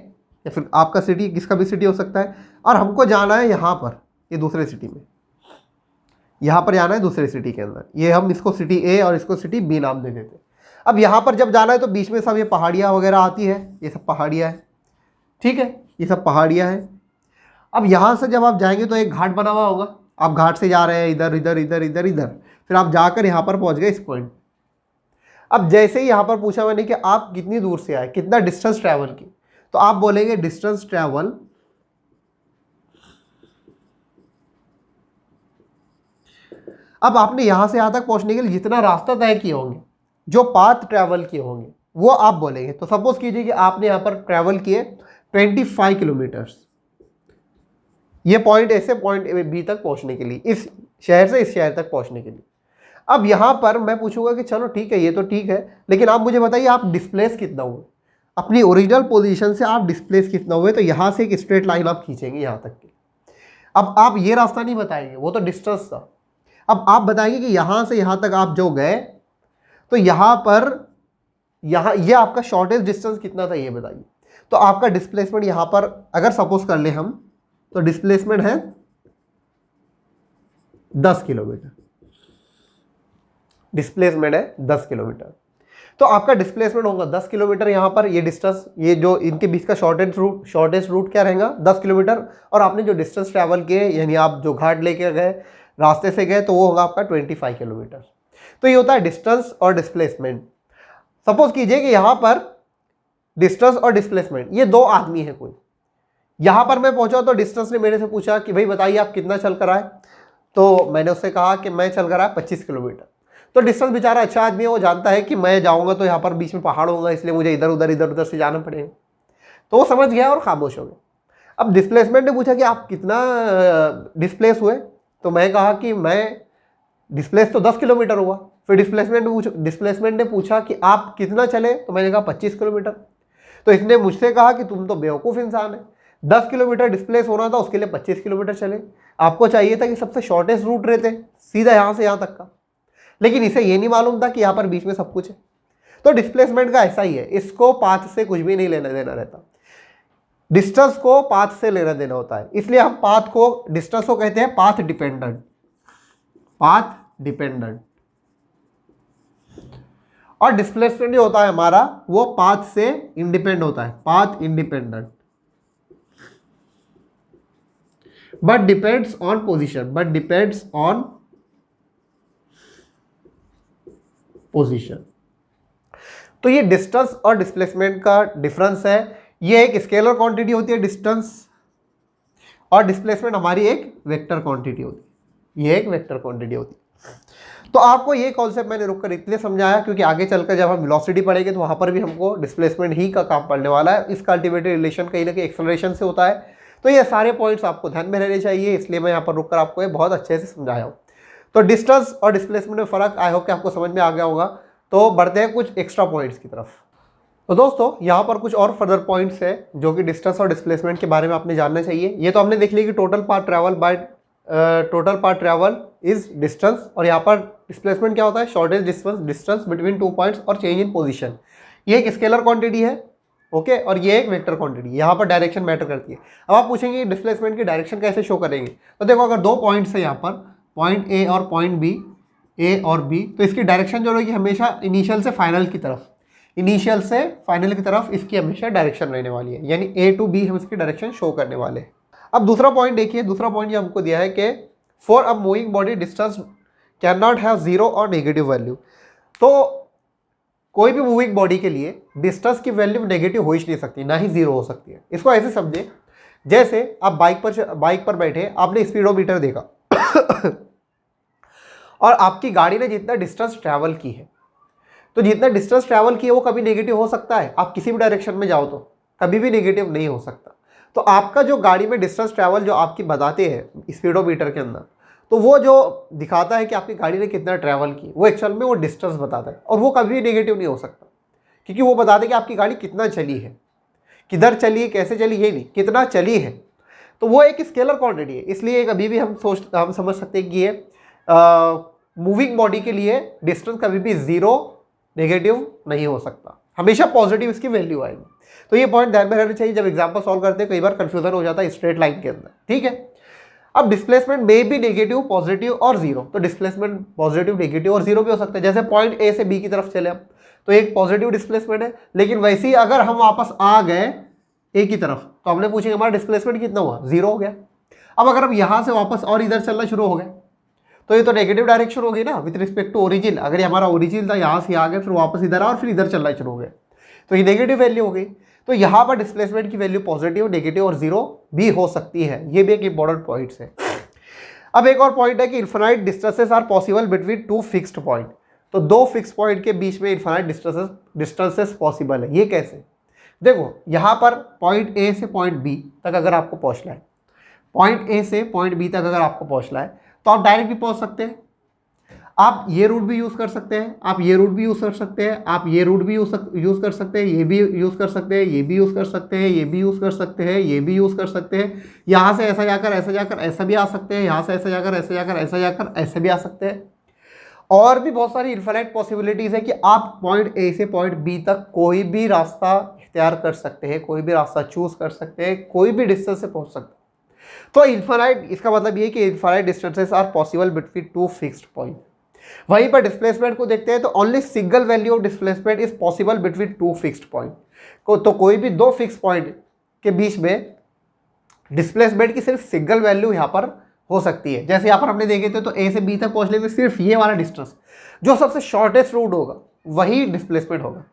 या फिर आपका सिटी किसका भी सिटी हो सकता है, और हमको जाना है यहां पर, ये दूसरे सिटी में, यहां पर जाना है दूसरे सिटी के अंदर, ये हम इसको सिटी ए और इसको सिटी बी नाम दे देते हैं। अब यहां पर जब जाना है तो बीच में सब ये पहाड़ियां वगैरह आती है, ये सब पहाड़ियां है, ठीक है, ये सब पहाड़ियां हैं। अब यहाँ से जब आप जाएंगे तो एक घाट बना हुआ होगा, आप घाट से जा रहे हैं इधर इधर इधर इधर इधर, फिर आप जाकर यहाँ पर पहुँच गए इस पॉइंट। अब जैसे ही यहाँ पर पूछा मैंने कि आप कितनी दूर से आए, कितना डिस्टेंस ट्रैवल की, तो आप बोलेंगे डिस्टेंस ट्रैवल अब आपने यहाँ से यहाँ तक पहुँचने के लिए जितना रास्ता तय किए होंगे, जो पाथ ट्रैवल किए होंगे वो आप बोलेंगे। तो सपोज कीजिए कि आपने यहाँ पर ट्रैवल किए 25 किलोमीटर्स, ये पॉइंट ए से पॉइंट बी तक पहुंचने के लिए, इस शहर से इस शहर तक पहुंचने के लिए। अब यहां पर मैं पूछूंगा कि चलो ठीक है, ये तो ठीक है, लेकिन आप मुझे बताइए आप डिस्प्लेस कितना हुए, अपनी ओरिजिनल पोजीशन से आप डिस्प्लेस कितना हुए। तो यहां से एक स्ट्रेट लाइन आप खींचेंगे यहां तक की। अब आप ये रास्ता नहीं बताएंगे, वो तो डिस्टेंस था। अब आप बताएंगे कि यहां से यहां तक आप जो गए, तो यहां पर ये आपका शॉर्टेस्ट डिस्टेंस कितना था ये बताइए। तो आपका डिस्प्लेसमेंट यहां पर अगर सपोज कर ले हम, तो डिस्प्लेसमेंट है 10 किलोमीटर, डिस्प्लेसमेंट है 10 किलोमीटर। तो आपका डिस्प्लेसमेंट होगा 10 किलोमीटर, यहाँ पर ये डिस्टेंस, ये जो इनके बीच का शॉर्टेस्ट रूट क्या रहेगा 10 किलोमीटर, और आपने जो डिस्टेंस ट्रैवल किए यानी आप जो घाट लेके गए रास्ते से गए तो वो होगा आपका 25 किलोमीटर। तो ये होता है डिस्टेंस और डिस्प्लेसमेंट। सपोज कीजिए कि यहाँ पर डिस्टेंस और डिस्प्लेसमेंट ये दो आदमी है कोई, यहाँ पर मैं पहुंचा तो डिस्टेंस ने मेरे से पूछा कि भाई बताइए आप कितना चल कर आए, तो मैंने उससे कहा कि मैं चल कर आया 25 किलोमीटर। तो डिस्टेंस बेचारा अच्छा आदमी है, वो जानता है कि मैं जाऊंगा तो यहाँ पर बीच में पहाड़ होगा, इसलिए मुझे इधर उधर से जाना पड़ेगा, तो वो समझ गया और खामोश हो गया। अब डिस्प्लेसमेंट ने पूछा कि आप कितना डिस्प्लेस हुए, तो मैं कहा कि मैं डिस्प्लेस तो 10 किलोमीटर हुआ। फिर डिस्प्लेसमेंट ने पूछा कि आप कितना चले, तो मैंने कहा 25 किलोमीटर। तो इसने मुझसे कहा कि तुम तो बेवकूफ़ इंसान है, 10 किलोमीटर डिस्प्लेस होना था उसके लिए 25 किलोमीटर चले, आपको चाहिए था कि सबसे शॉर्टेस्ट रूट रहते सीधा यहाँ से यहाँ तक का, लेकिन इसे ये नहीं मालूम था कि यहाँ पर बीच में सब कुछ है। तो डिस्प्लेसमेंट का ऐसा ही है, इसको पाथ से कुछ भी नहीं लेना देना रहता, डिस्टेंस को पाथ से लेना देना होता है। इसलिए हम पाथ को, डिस्टेंस को कहते हैं पाथ डिपेंडेंट, पाथ डिपेंडेंट, और डिस्प्लेसमेंट जो होता है हमारा वो पाथ से इंडिपेंडेंट होता है, path independent, but depends on position, but depends on position. तो ये डिस्टेंस और डिस्प्लेसमेंट का डिफरेंस है। ये एक स्केलर क्वांटिटी होती है डिस्टेंस, और डिस्प्लेसमेंट हमारी एक वेक्टर क्वांटिटी होती है, ये एक वेक्टर क्वांटिटी होती है। तो आपको ये कॉन्सेप्ट मैंने रुककर इसलिए समझाया क्योंकि आगे चलकर जब हम वेलोसिटी पढ़ेंगे तो वहाँ पर भी हमको डिस्प्लेसमेंट ही का काम पड़ने वाला है। इसका अल्टीमेटली रिलेशन कहीं ना कहीं एक्सेलरेशन से होता है। तो ये सारे पॉइंट्स आपको ध्यान में रहने चाहिए, इसलिए मैं यहाँ पर रुककर आपको ये बहुत अच्छे से समझाया हूँ। तो डिस्टेंस और डिस्प्लेसमेंट में फ़र्क आई होप कि आपको समझ में आ गया होगा। तो बढ़ते हैं कुछ एक्स्ट्रा पॉइंट्स की तरफ। तो दोस्तों यहाँ पर कुछ और फर्दर पॉइंट्स है जो कि डिस्टेंस और डिस्प्लेसमेंट के बारे में आपने जानना चाहिए। ये तो हमने देख लिया कि total path travel is distance, और यहाँ पर डिस्प्लेसमेंट क्या होता है, शॉर्टेज डिस्टेंस बिटवीन 2 पॉइंट्स और चेंज इन पोजीशन। ये एक स्केलर क्वांटिटी है, ओके, और ये एक वेक्टर क्वांटिटी, यहाँ पर डायरेक्शन मैटर करती है। अब आप पूछेंगे डिस्प्लेसमेंट की डायरेक्शन कैसे शो करेंगे, तो देखो अगर 2 पॉइंट्स है यहाँ पर, पॉइंट ए और पॉइंट बी, ए और बी, तो इसकी डायरेक्शन जो रहेगी हमेशा इनिशियल से फाइनल की तरफ, इनिशियल से फाइनल की तरफ इसकी हमेशा डायरेक्शन रहने वाली है, यानी ए टू बी हम इसकी डायरेक्शन शो करने वाले हैं। अब दूसरा पॉइंट देखिए, दूसरा पॉइंट ये हमको दिया है कि for a moving body distance can not have zero और नेगेटिव वैल्यू। तो कोई भी मूविंग बॉडी के लिए डिस्टेंस की वैल्यू नेगेटिव हो ही नहीं सकती, ना ही जीरो हो सकती है। इसको ऐसे समझे, जैसे आप बाइक पर बैठे, आपने स्पीडोमीटर देखा और आपकी गाड़ी ने जितना डिस्टेंस ट्रैवल की है, तो जितना डिस्टेंस ट्रैवल किया वो कभी नेगेटिव हो सकता है? आप किसी भी डायरेक्शन में जाओ तो कभी भी नेगेटिव नहीं हो सकता। तो आपका जो गाड़ी में डिस्टेंस ट्रैवल जो आपकी बताते हैं स्पीडोमीटर के अंदर, तो वो जो दिखाता है कि आपकी गाड़ी ने कितना ट्रैवल की, वो एक्चुअल में वो डिस्टेंस बताता है, और वो कभी भी नेगेटिव नहीं हो सकता, क्योंकि वो बताता है कि आपकी गाड़ी कितना चली है, किधर चली है, कैसे चली, ये नहीं, कितना चली है। तो वो एक स्केलर क्वांटिटी है, इसलिए कभी भी हम समझ सकते हैं कि ये मूविंग बॉडी के लिए डिस्टेंस कभी भी जीरो नेगेटिव नहीं हो सकता, हमेशा पॉजिटिव इसकी वैल्यू आएगी। तो ये पॉइंट ध्यान में रहना चाहिए जब एग्जांपल सॉल्व करते हैं, कई बार कंफ्यूजन हो जाता है स्ट्रेट लाइन के अंदर, ठीक है। अब डिस्प्लेसमेंट में भी नेगेटिव, पॉजिटिव और जीरो, तो डिस्प्लेसमेंट पॉजिटिव, नेगेटिव और जीरो भी हो सकता है। जैसे पॉइंट ए से बी की तरफ चले हम, तो एक पॉजिटिव डिस्प्लेसमेंट है, लेकिन वैसे ही अगर हम वापस आ गए ए की तरफ, तो हमने पूछेंगे हमारा डिस्प्लेसमेंट कितना हुआ, जीरो हो गया। अब अगर हम यहाँ से वापस और इधर चलना शुरू हो गए, तो ये तो नेगेटिव डायरेक्शन हो गई ना विद रिस्पेक्ट टू ओरिजिन। अगर ये हमारा ओरिजिन था, यहाँ से आ गए, फिर वापस इधर आ और फिर इधर चलना शुरू हो गए, तो ये नेगेटिव वैल्यू हो गई। तो यहाँ पर डिस्प्लेसमेंट की वैल्यू पॉजिटिव, नेगेटिव और जीरो भी हो सकती है। ये भी एक इंपॉर्टेंट पॉइंट है। अब एक और पॉइंट है कि infinite distances are possible between two fixed point. तो दो फिक्स पॉइंट के बीच में इन्फिनाइट डिस्टेंसेस पॉसिबल है। ये कैसे? देखो, यहाँ पर पॉइंट ए से पॉइंट बी तक अगर आपको पहुँचना है, पॉइंट ए से पॉइंट बी तक अगर आपको पहुँचना है, तो आप डायरेक्ट भी पहुँच सकते हैं। आप ये रूट भी यूज़ कर सकते हैं, आप ये रूट भी यूज़ कर सकते हैं, आप ये रूट भी यूज़ कर सकते हैं, ये भी यूज़ कर सकते हैं, ये भी यूज़ कर सकते हैं, ये भी यूज़ कर सकते हैं, ये भी यूज़ कर सकते हैं। यहाँ से ऐसा जाकर ऐसा भी आ सकते हैं, यहाँ से ऐसा जाकर ऐसे भी आ सकते हैं। और भी बहुत सारी इन्फिनाइट पॉसिबिलिटीज़ है कि आप पॉइंट ए से पॉइंट बी तक कोई भी रास्ता इख्तियार कर सकते हैं, कोई भी रास्ता चूज़ कर सकते हैं, कोई भी डिस्टेंस से पहुँच सकते हैं। तो इन्फिनाइट, इसका मतलब ये है कि infinite distances are possible between two fixed point. वहीं पर डिस्प्लेसमेंट को देखते हैं, तो only single value of displacement is possible between two fixed point को। तो कोई भी दो फिक्स पॉइंट के बीच में डिस्प्लेसमेंट की सिर्फ सिंगल वैल्यू यहाँ पर हो सकती है। जैसे यहाँ पर हमने देखे थे, तो ए से बी तक पहुँचने में सिर्फ ये वाला डिस्टेंस, जो सबसे शॉर्टेस्ट रूट होगा, वही डिस्प्लेसमेंट होगा।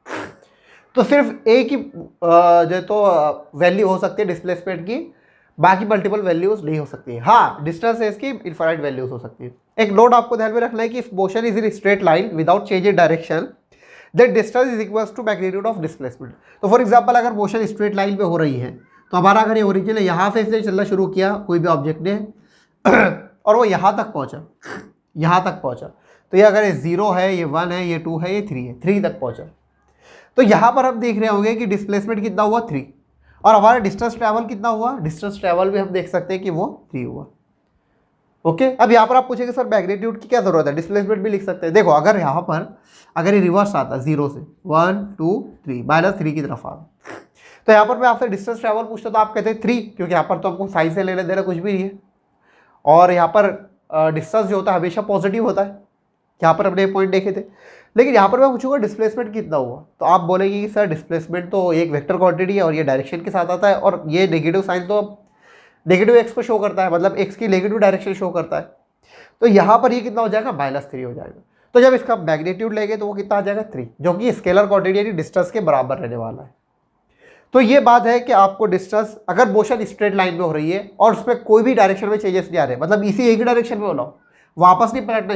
तो सिर्फ ए की जो तो वैल्यू हो सकती है डिस्प्लेसमेंट की, बाकी मल्टीपल वैल्यूज नहीं हो सकती है। हाँ, डिस्टेंस है इसकी इनफाइनाइट वैल्यूज हो सकती है। एक नोट आपको ध्यान में रखना है कि if motion is in straight line without change in direction, that distance is equals to magnitude of displacement. तो फॉर एग्जांपल, अगर मोशन स्ट्रेट लाइन पे हो रही है, तो हमारा अगर ये ओरिजिन है, यहाँ से इसने चलना शुरू किया कोई भी ऑब्जेक्ट ने और वो यहाँ तक पहुँचा, तो ये अगर ये 0 है, ये 1 है, ये 2 है, ये 3 है, 3 तक पहुँचा, तो यहाँ पर हम देख रहे होंगे कि डिस्प्लेसमेंट कितना हुआ, 3, और हमारा डिस्टेंस ट्रैवल कितना हुआ, डिस्टेंस ट्रैवल भी हम देख सकते हैं कि वो 3 हुआ। ओके, अब यहाँ पर आप पूछेंगे सर मैग्नीट्यूड की क्या जरूरत है, डिस्प्लेसमेंट भी लिख सकते हैं। देखो, अगर यहाँ पर अगर ये रिवर्स आता 0 से 1 2 3 -3 की तरफ आता, तो यहाँ पर मैं आपसे डिस्टेंस ट्रैवल पूछता तो आप कहते हैं 3, क्योंकि यहाँ पर तो हमको साइन से लेने देना कुछ भी नहीं है, और यहाँ पर डिस्टेंस जो होता है हमेशा पॉजिटिव होता है। यहाँ पर हमने पॉइंट देखे थे। लेकिन यहाँ पर मैं पूछूंगा डिस्प्लेसमेंट कितना हुआ, तो आप बोलेंगे कि सर डिस्प्लेसमेंट तो एक वेक्टर क्वांटिटी है और ये डायरेक्शन के साथ आता है, और ये नेगेटिव साइन तो नेगेटिव एक्स को शो करता है, मतलब एक्स की नेगेटिव डायरेक्शन शो करता है। तो यहाँ पर ये कितना हो जाएगा, -3 हो जाएगा। तो जब इसका मैग्नीट्यूड लेंगे तो वो कितना आ जाएगा, 3, जो कि स्केलर क्वांटिटी यानी डिस्टेंस के बराबर रहने वाला है। तो ये बात है कि आपको डिस्टेंस, अगर मोशन स्ट्रेट लाइन में हो रही है और उसमें कोई भी डायरेक्शन में चेंजेस नहीं आ रहे, मतलब इसी एक ही डायरेक्शन में हो रहा हो, वापस नहीं पलटना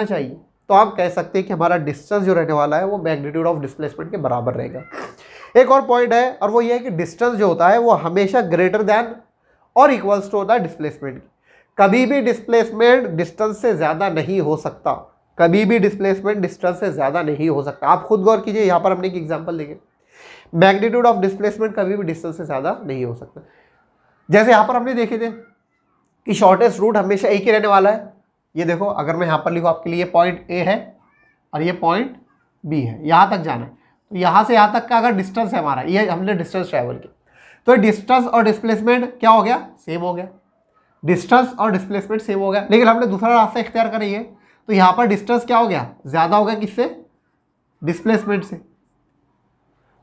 चाहिए, तो आप कह सकते हैं कि हमारा डिस्टेंस जो रहने वाला है वो मैग्नीट्यूड ऑफ डिस्प्लेसमेंट के बराबर रहेगा। एक और पॉइंट है, और वो ये है कि डिस्टेंस जो होता है वो हमेशा ग्रेटर दैन और इक्वल्स टू होता है डिस्प्लेसमेंट। कभी भी डिस्प्लेसमेंट डिस्टेंस से ज़्यादा नहीं हो सकता, आप खुद गौर कीजिए। यहाँ पर हमने एक एग्जाम्पल देखे, मैग्नीट्यूड ऑफ डिस्प्लेसमेंट कभी भी डिस्टेंस से ज़्यादा नहीं हो सकता। जैसे यहाँ पर हमने देखे थे कि शॉर्टेस्ट रूट हमेशा एक ही रहने वाला है। ये देखो, अगर मैं यहाँ पर लिखूँ आपके लिए, पॉइंट ए है और ये पॉइंट बी है, यहाँ तक जाना है, तो यहाँ से यहाँ तक का अगर डिस्टेंस है हमारा, ये हमने डिस्टेंस ट्रैवल की, तो डिस्टेंस और डिस्प्लेसमेंट क्या हो गया, सेम हो गया। लेकिन हमने दूसरा रास्ता इख्तियार करेंगे, तो यहाँ पर डिस्टेंस क्या हो गया, ज़्यादा हो गया, किससे, डिस्प्लेसमेंट से,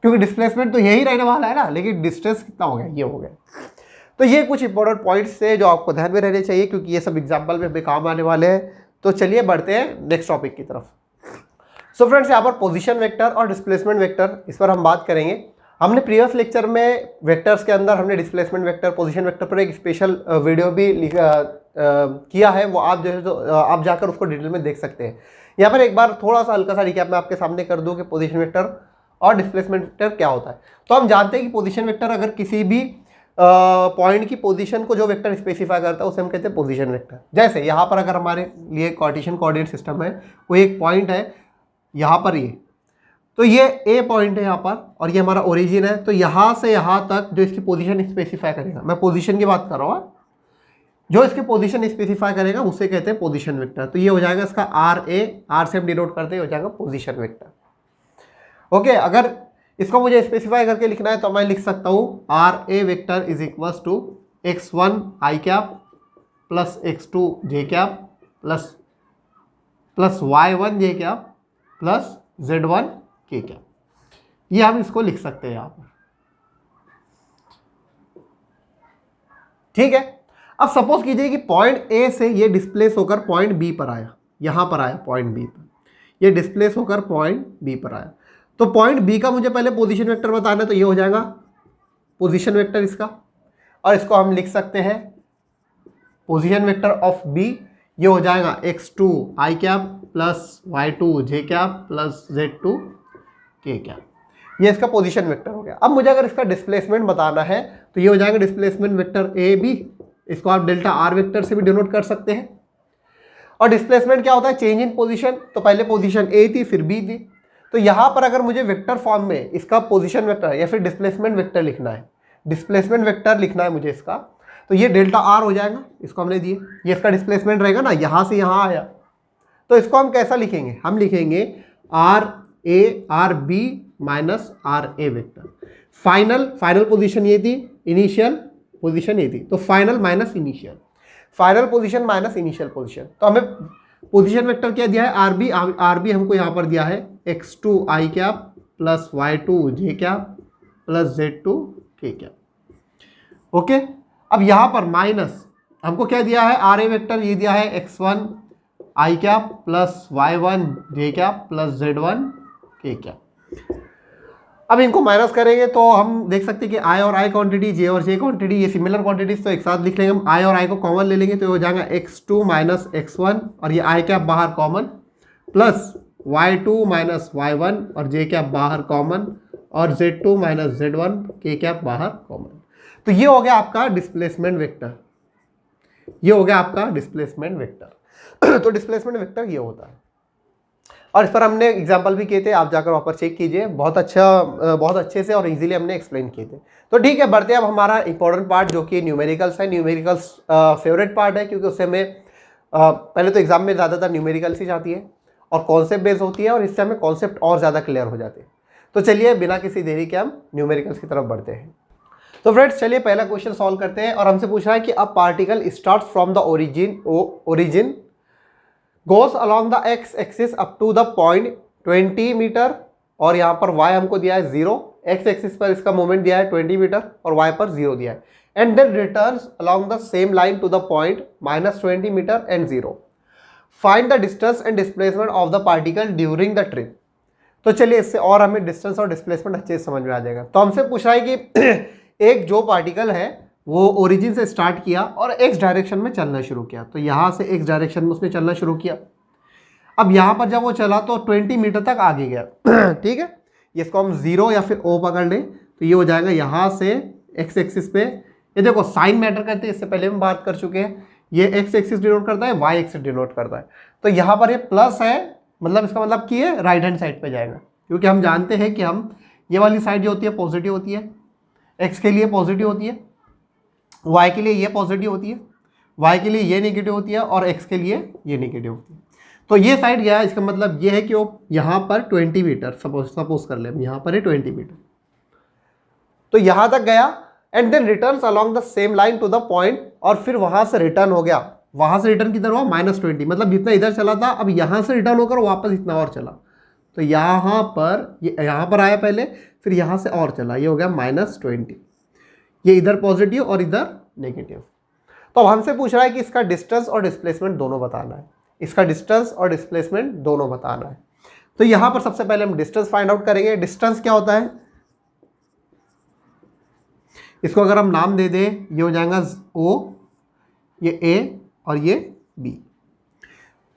क्योंकि डिस्प्लेसमेंट तो यही रहने वाला है ना, लेकिन डिस्टेंस कितना हो गया, ये हो गया। तो ये कुछ इंपॉर्टेंट पॉइंट्स है जो आपको ध्यान में रहने चाहिए, क्योंकि ये सब एग्जाम्पल में हमें काम आने वाले हैं। तो चलिए बढ़ते हैं नेक्स्ट टॉपिक की तरफ। सो फ्रेंड्स यहाँ पर पोजीशन वेक्टर और डिस्प्लेसमेंट वेक्टर, इस पर हम बात करेंगे। हमने प्रीवियस लेक्चर में वेक्टर्स के अंदर हमने डिस्प्लेसमेंट वेक्टर, पोजीशन वेक्टर पर एक स्पेशल वीडियो भी किया है, वो आप जो है तो आप जाकर उसको डिटेल में देख सकते हैं। यहाँ पर एक बार थोड़ा सा हल्का सा रिकैप मैं आपके सामने कर दूं कि पोजीशन वेक्टर और डिस्प्लेसमेंट वेक्टर क्या होता है। तो हम जानते हैं कि पोजीशन वेक्टर अगर किसी भी पॉइंट की पोजीशन को जो वेक्टर स्पेसिफाई करता है उसे हम कहते हैं पोजीशन वेक्टर। जैसे यहाँ पर अगर हमारे लिए कार्टेशियन कोऑर्डिनेट सिस्टम है, वो एक पॉइंट है यहाँ पर, ये तो ये ए पॉइंट है यहाँ पर और ये हमारा ओरिजिन है, तो यहाँ से यहाँ तक जो इसकी पोजीशन स्पेसिफाई करेगा, मैं पोजीशन की बात कर रहा हूँ, जो इसकी पोजीशन स्पेसिफाई करेगा उसे कहते हैं पोजीशन वेक्टर। तो ये हो जाएगा इसका आर ए, आर से हम डिनोट करते हैं, हो जाएगा पोजीशन वेक्टर। ओके, अगर इसको मुझे स्पेसिफाई करके लिखना है तो मैं लिख सकता हूँ R A vector is equals to x1 I cap plus x2 J cap plus y1 J cap plus z1 K cap. ये हम इसको लिख सकते हैं यहाँ पर, ठीक है। अब सपोज कीजिए कि पॉइंट ए से ये डिस्प्लेस होकर पॉइंट बी पर आया, यहाँ पर आया पॉइंट बी पर, ये डिस्प्लेस होकर पॉइंट बी पर आया। तो पॉइंट बी का मुझे पहले पोजीशन वेक्टर बताना है, तो ये हो जाएगा पोजीशन वेक्टर इसका, और इसको हम लिख सकते हैं पोजीशन वेक्टर ऑफ बी, ये हो जाएगा x2 आई कैप प्लस y2 जे कैप प्लस z2 के कैप। ये इसका पोजीशन वेक्टर हो गया। अब मुझे अगर इसका डिस्प्लेसमेंट बताना है तो ये हो जाएगा डिस्प्लेसमेंट वेक्टर ए बी, इसको आप डेल्टा आर वेक्टर से भी डिनोट कर सकते हैं। और डिस्प्लेसमेंट क्या होता है, चेंज इन पोजीशन, तो पहले पोजीशन ए थी फिर बी थी, तो यहाँ पर अगर मुझे वेक्टर फॉर्म में इसका पोजीशन वेक्टर या फिर डिस्प्लेसमेंट वेक्टर लिखना है, डिस्प्लेसमेंट वेक्टर लिखना है मुझे इसका, तो ये डेल्टा आर हो जाएगा, इसको हमने दिए, ये इसका डिस्प्लेसमेंट रहेगा ना, यहाँ से यहाँ आया, तो इसको हम कैसा लिखेंगे, हम लिखेंगे R A R B minus R A vector. Final position ये थी, इनिशियल पोजीशन ये थी, तो final minus initial, final position minus initial position. तो हमें पोजीशन वेक्टर क्या दिया है, आर बी हमको यहाँ पर दिया है x2 आई कैप प्लस y2 जे कैप प्लस z2 के कैप। ओके, अब यहाँ पर माइनस हमको क्या दिया है, आर ए वेक्टर ये दिया है x1 I cap plus y1 J cap plus z1 K cap. अब इनको माइनस करेंगे तो हम देख सकते हैं कि आई और आई क्वांटिटी, जे और जे क्वांटिटी, ये सिमिलर क्वांटिटीज, तो एक साथ लिख लेंगे हम, आई और आई को कॉमन ले लेंगे तो हो जाएगा x2 माइनस x1 और ये आई कैप बाहर common plus y2 minus y1 और जे कैप बाहर कॉमन और z2 minus z1 K cap बाहर कॉमन। तो ये हो गया आपका डिस्प्लेसमेंट वेक्टर, ये हो गया आपका डिस्प्लेसमेंट वेक्टर। तो डिस्प्लेसमेंट वेक्टर ये होता है, और इस पर हमने एग्जाम्पल भी किए थे, आप जाकर वहाँ पर चेक कीजिए, बहुत अच्छे से और इजीली हमने एक्सप्लेन किए थे। तो ठीक है, बढ़ते हैं अब हमारा इंपॉर्टेंट पार्ट जो कि न्यूमेरिकल्स है। न्यूमेरिकल्स फेवरेट पार्ट है क्योंकि उससे हमें पहले तो एग्जाम में ज़्यादातर न्यूमेरिकल्स ही जाती है और कॉन्सेप्ट बेस होती है, और इससे हमें कॉन्सेप्ट और ज़्यादा क्लियर हो जाते हैं। तो चलिए बिना किसी देरी के हम न्यूमेरिकल्स की तरफ बढ़ते हैं। तो फ्रेंड्स चलिए पहला क्वेश्चन सॉल्व करते हैं, और हमसे पूछ रहा है कि a particle start from the origin goes along the X axis up to the point 20 meter, और यहाँ पर y हमको दिया है 0, एक्स एक्सिस पर इसका मोमेंट दिया है 20 मीटर और y पर 0 दिया है, and then returns along the same line to the point -20 meter and 0। Find the distance and displacement of the particle during the trip. तो चलिए इससे और हमें डिस्टेंस और डिस्प्लेसमेंट अच्छे से समझ में आ जाएगा। तो हमसे पूछ रहा है कि एक जो पार्टिकल है वो ओरिजिन से स्टार्ट किया और एक्स डायरेक्शन में चलना शुरू किया, तो यहाँ से एक्स डायरेक्शन में उसने चलना शुरू किया। अब यहाँ पर जब वो चला तो 20 मीटर तक आगे गया, ठीक है। इसको हम 0 या फिर O पकड़ लें तो ये हो जाएगा यहाँ से एक्स एक्सिस पे, ये देखो साइन मैटर करते हैं, इससे पहले हम बात कर चुके हैं, ये एक्स एक्सिस डिनोट करता है, वाई एक्सिस डिनोट करता है। तो यहाँ पर ये प्लस है, मतलब इसका मतलब कि ये राइट हैंड साइड पे जाएगा, क्योंकि हम जानते हैं कि हम ये वाली साइड जो होती है पॉजिटिव होती है, एक्स के लिए पॉजिटिव होती है, वाई के लिए ये पॉजिटिव होती है, वाई के लिए ये नेगेटिव होती है और एक्स के लिए ये नेगेटिव होती है। तो ये साइड गया, इसका मतलब ये है कि वो यहाँ पर 20 मीटर सपोज कर ले, यहाँ पर है 20 मीटर, तो यहाँ तक गया, and then returns along the same line to the point, और फिर वहाँ से रिटर्न हो गया, वहाँ से रिटर्न किधर हुआ -20, मतलब जितना इधर चला था अब यहाँ से रिटर्न होकर वापस इतना और चला, तो यहाँ पर आया पहले, फिर यहाँ से और चला, ये हो गया -20, ये इधर पॉजिटिव और इधर नेगेटिव। तो अब हमसे पूछ रहा है कि इसका डिस्टेंस और डिस्प्लेसमेंट दोनों बताना है, इसका डिस्टेंस और डिस्प्लेसमेंट दोनों बताना है। तो यहां पर सबसे पहले हम डिस्टेंस फाइंड आउट करेंगे। डिस्टेंस क्या होता है, इसको अगर हम नाम दे दें, ये हो जाएगा O, ये A और ये B।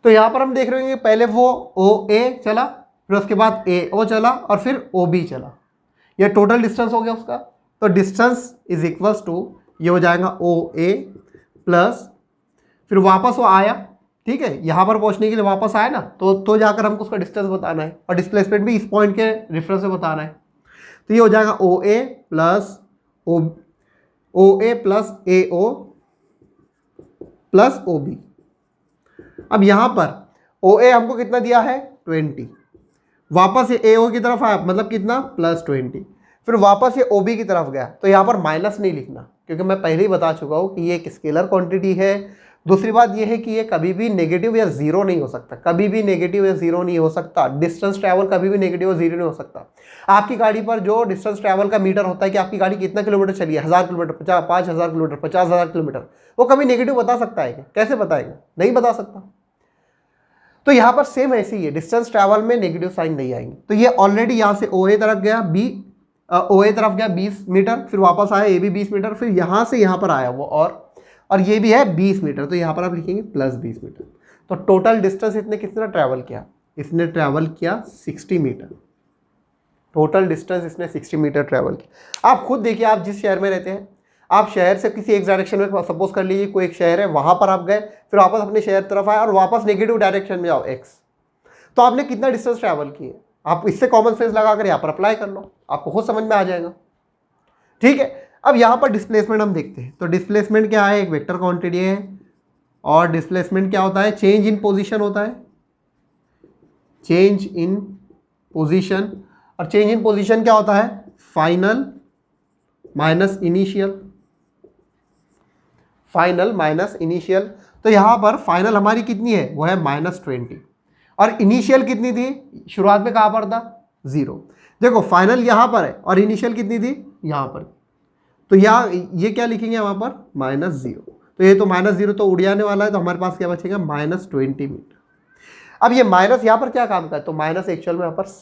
तो यहां पर हम देख रहे हैं पहले वो OA चला, फिर उसके बाद AO चला और फिर OB चला। ये टोटल डिस्टेंस हो गया उसका। तो डिस्टेंस इज इक्वल्स टू, ये हो जाएगा OA प्लस, फिर वापस वो आया, ठीक है, यहां पर पहुंचने के लिए वापस आया ना, तो जाकर हमको उसका डिस्टेंस बताना है और डिस्प्लेसमेंट भी इस पॉइंट के रेफरेंस से बताना है। तो ये हो जाएगा OA plus OA plus AO plus OB। अब यहां पर OA हमको कितना दिया है 20, वापस ये AO की तरफ आया, मतलब कितना प्लस 20, फिर वापस ये OB की तरफ गया। तो यहां पर माइनस नहीं लिखना, क्योंकि मैं पहले ही बता चुका हूं कि ये एक स्केलर क्वांटिटी है। दूसरी बात ये है कि ये कभी भी नेगेटिव या जीरो नहीं हो सकता, कभी भी नेगेटिव या जीरो नहीं हो सकता। डिस्टेंस ट्रैवल कभी भी नेगेटिव और जीरो नहीं हो सकता। आपकी गाड़ी पर जो डिस्टेंस ट्रैवल का मीटर होता है कि आपकी गाड़ी कितना किलोमीटर चली है, 1000 किलोमीटर, 5000 किलोमीटर, 50000 किलोमीटर, वो कभी नेगेटिव बता सकता है क्या? कैसे बताएगा? नहीं बता सकता। तो यहां पर सेम ऐसे ही है, डिस्टेंस ट्रैवल में नेगेटिव साइन नहीं आएंगे। तो ये ऑलरेडी यहां से OA तरफ गया, OA तरफ गया 20 मीटर, फिर वापस आया AB 20 मीटर, फिर यहां से यहां पर आया वो और ये भी है 20 मीटर। तो यहां पर आप लिखेंगे प्लस 20 मीटर। तो टोटल डिस्टेंस इसने कितना ट्रैवल किया? इसने ट्रैवल किया 60 मीटर। टोटल डिस्टेंस इसने 60 मीटर ट्रैवल किया। आप खुद देखिए, आप जिस शहर में रहते हैं, आप शहर से किसी एक डायरेक्शन में, सपोज कर लीजिए कोई एक शहर है, वहां पर आप गए, फिर वापस अपने शहर तरफ आए और वापस नेगेटिव डायरेक्शन में जाओ x, तो आपने कितना डिस्टेंस ट्रैवल किए? आप इससे कॉमन सेंस लगाकर यहाँ पर अप्लाई कर लो, आपको खुद समझ में आ जाएगा। ठीक है, अब यहाँ पर डिस्प्लेसमेंट हम देखते हैं। तो डिस्प्लेसमेंट क्या है? एक वेक्टर क्वांटिटी है और डिस्प्लेसमेंट क्या होता है? चेंज इन पोजीशन होता है, चेंज इन पोजीशन। और चेंज इन पोजीशन क्या होता है? Final minus initial, final minus initial. तो यहां पर फाइनल हमारी कितनी है? वो है -20 और इनिशियल कितनी थी? शुरुआत में कहां पर था? 0। देखो फाइनल यहां पर है और इनिशियल कितनी थी? यहां पर। तो यहाँ ये क्या लिखेंगे वहां पर? -0। तो ये तो -0 तो उड़ जाने वाला है, तो हमारे पास क्या बचेगा? -20 मीटर। अब ये माइनस यहाँ पर क्या काम का है? तो माइनस एक्चुअल में यहाँ पर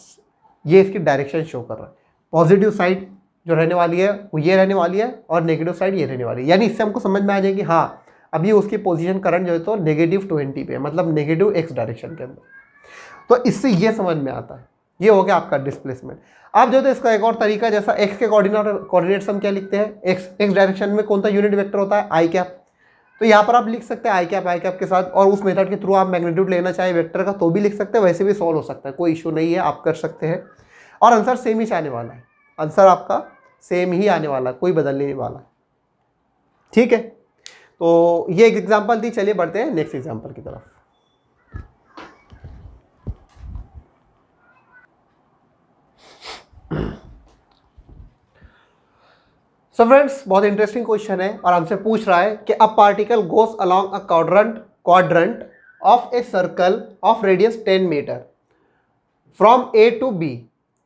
ये इसकी डायरेक्शन शो कर रहा है। पॉजिटिव साइड जो रहने वाली है वो ये रहने वाली है और नेगेटिव साइड ये रहने वाली है। यानी इससे हमको समझ में आ जाएगी हाँ अभी उसकी पोजीशन करंट जो है तो -20 पे है, मतलब नेगेटिव x डायरेक्शन के अंदर। तो इससे ये समझ में आता है। ये हो गया आपका डिस्प्लेसमेंट। आप जो तो इसका एक और तरीका, जैसा x के कोऑर्डिनेट्स हम क्या लिखते हैं? x डायरेक्शन में कौन सा यूनिट वेक्टर होता है? i cap. तो यहाँ पर आप लिख सकते हैं i कैप के साथ, और उस मेथड के थ्रू आप मैग्नीट्यूड लेना चाहे वेक्टर का तो भी लिख सकते हैं, वैसे भी सॉल्व हो सकता है, कोई इशू नहीं है, आप कर सकते हैं। और आंसर सेम ही आने वाला है, आंसर आपका सेम ही आने वाला है, कोई बदलने नहीं वाला। ठीक है, तो ये एक एग्जांपल थी। चलिए बढ़ते हैं नेक्स्ट एग्जांपल की तरफ। सो फ्रेंड्स, बहुत इंटरेस्टिंग क्वेश्चन है और हमसे पूछ रहा है कि a particle goes along a quadrant of a circle of radius 10 meter from A to B.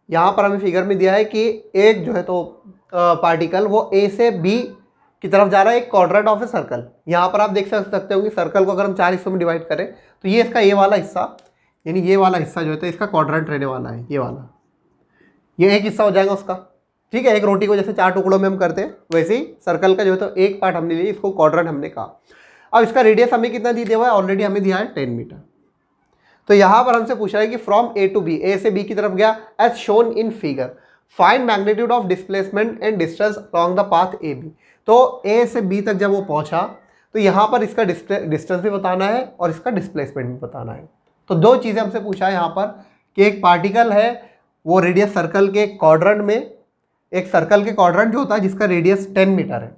यहां पर हमें फिगर में दिया है कि एक जो है तो पार्टिकल वो ए से बी की तरफ जा रहा है, एक क्वाड्रेंट ऑफ ए सर्कल। यहाँ पर आप देख सकते हो कि सर्कल को अगर हम 4 हिस्सों में डिवाइड करें तो ये इसका ये वाला हिस्सा, यानी ये वाला हिस्सा जो है तो इसका क्वाड्रेंट रहने वाला है, ये वाला, ये एक हिस्सा हो जाएगा उसका। ठीक है, एक रोटी को जैसे 4 टुकड़ों में हम करते हैं वैसे ही सर्कल का जो है तो एक पार्ट हमने लिया, इसको क्वाड्रेंट हमने कहा। अब इसका रेडियस हमें कितना दिया हुआ है? ऑलरेडी हमें दिया है 10 मीटर। तो यहाँ पर हमसे पूछा है कि from A to B, A से बी की तरफ गया as shown in figure, find magnitude of displacement and distance along the path A B. तो ए से बी तक जब वो पहुंचा तो यहाँ पर इसका डिस्टेंस भी बताना है और इसका डिस्प्लेसमेंट भी बताना है। तो 2 चीज़ें हमसे पूछा है यहाँ पर कि एक पार्टिकल है वो रेडियस सर्कल के क्वाड्रेंट में, एक सर्कल के क्वाड्रेंट जो होता है जिसका रेडियस 10 मीटर है,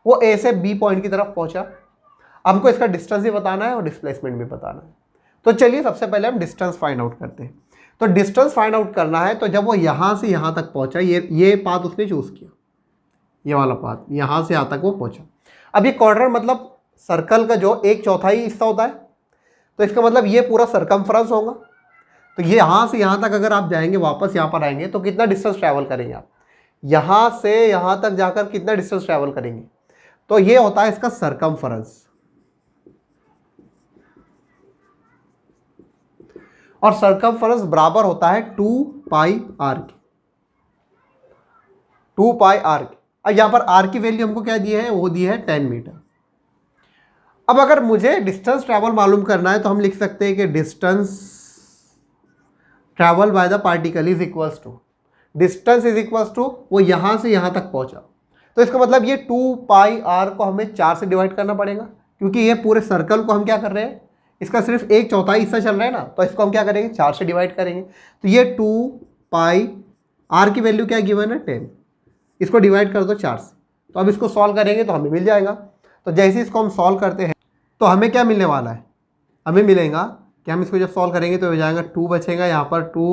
वो ए से बी पॉइंट की तरफ पहुंचा। हमको इसका डिस्टेंस भी बताना है और डिस्प्लेसमेंट भी बताना है। तो चलिए सबसे पहले हम डिस्टेंस फाइंड आउट करते हैं। तो डिस्टेंस फाइंड आउट करना है, तो जब वो यहाँ से यहाँ तक पहुँचा, ये पाथ उसने चूज़ किया, ये वाला पाथ, यहाँ से यहाँ तक वो पहुँचा। अब ये क्वाड्रेंट मतलब सर्कल का जो 1/4 हिस्सा होता है, तो इसका मतलब ये पूरा सरकमफ्रेंस होगा। तो ये यहाँ से यहाँ तक अगर आप जाएंगे, वापस यहाँ पर आएंगे तो कितना डिस्टेंस ट्रैवल करेंगे आप? यहाँ से यहाँ तक जाकर कितना डिस्टेंस ट्रैवल करेंगे? तो ये होता है इसका सरकमफ्रेंस। और सर्कमफरेंस बराबर होता है 2 पाई आर के, 2 पाई आर के। अब यहाँ पर आर की वैल्यू हमको क्या दी है, वो दी है 10 मीटर। अब अगर मुझे डिस्टेंस ट्रैवल मालूम करना है तो हम लिख सकते हैं कि distance travel by the particle is equals to, distance is equals to वो यहाँ से यहाँ तक पहुँचा, तो इसका मतलब ये 2 पाई आर को हमें 4 से डिवाइड करना पड़ेगा, क्योंकि ये पूरे सर्कल को हम क्या कर रहे हैं, इसका सिर्फ 1/4 हिस्सा चल रहा है ना, तो इसको हम क्या करेंगे 4 से डिवाइड करेंगे। तो ये 2 पाई आर की वैल्यू क्या गिवन है 10, इसको डिवाइड कर दो 4 से, तो अब इसको सॉल्व करेंगे तो हमें मिल जाएगा। तो जैसे इसको हम सॉल्व करते हैं तो हमें क्या मिलने वाला है, हमें मिलेगा कि हम इसको जब सॉल्व करेंगे तो हो जाएगा 2 बचेगा, यहाँ पर 2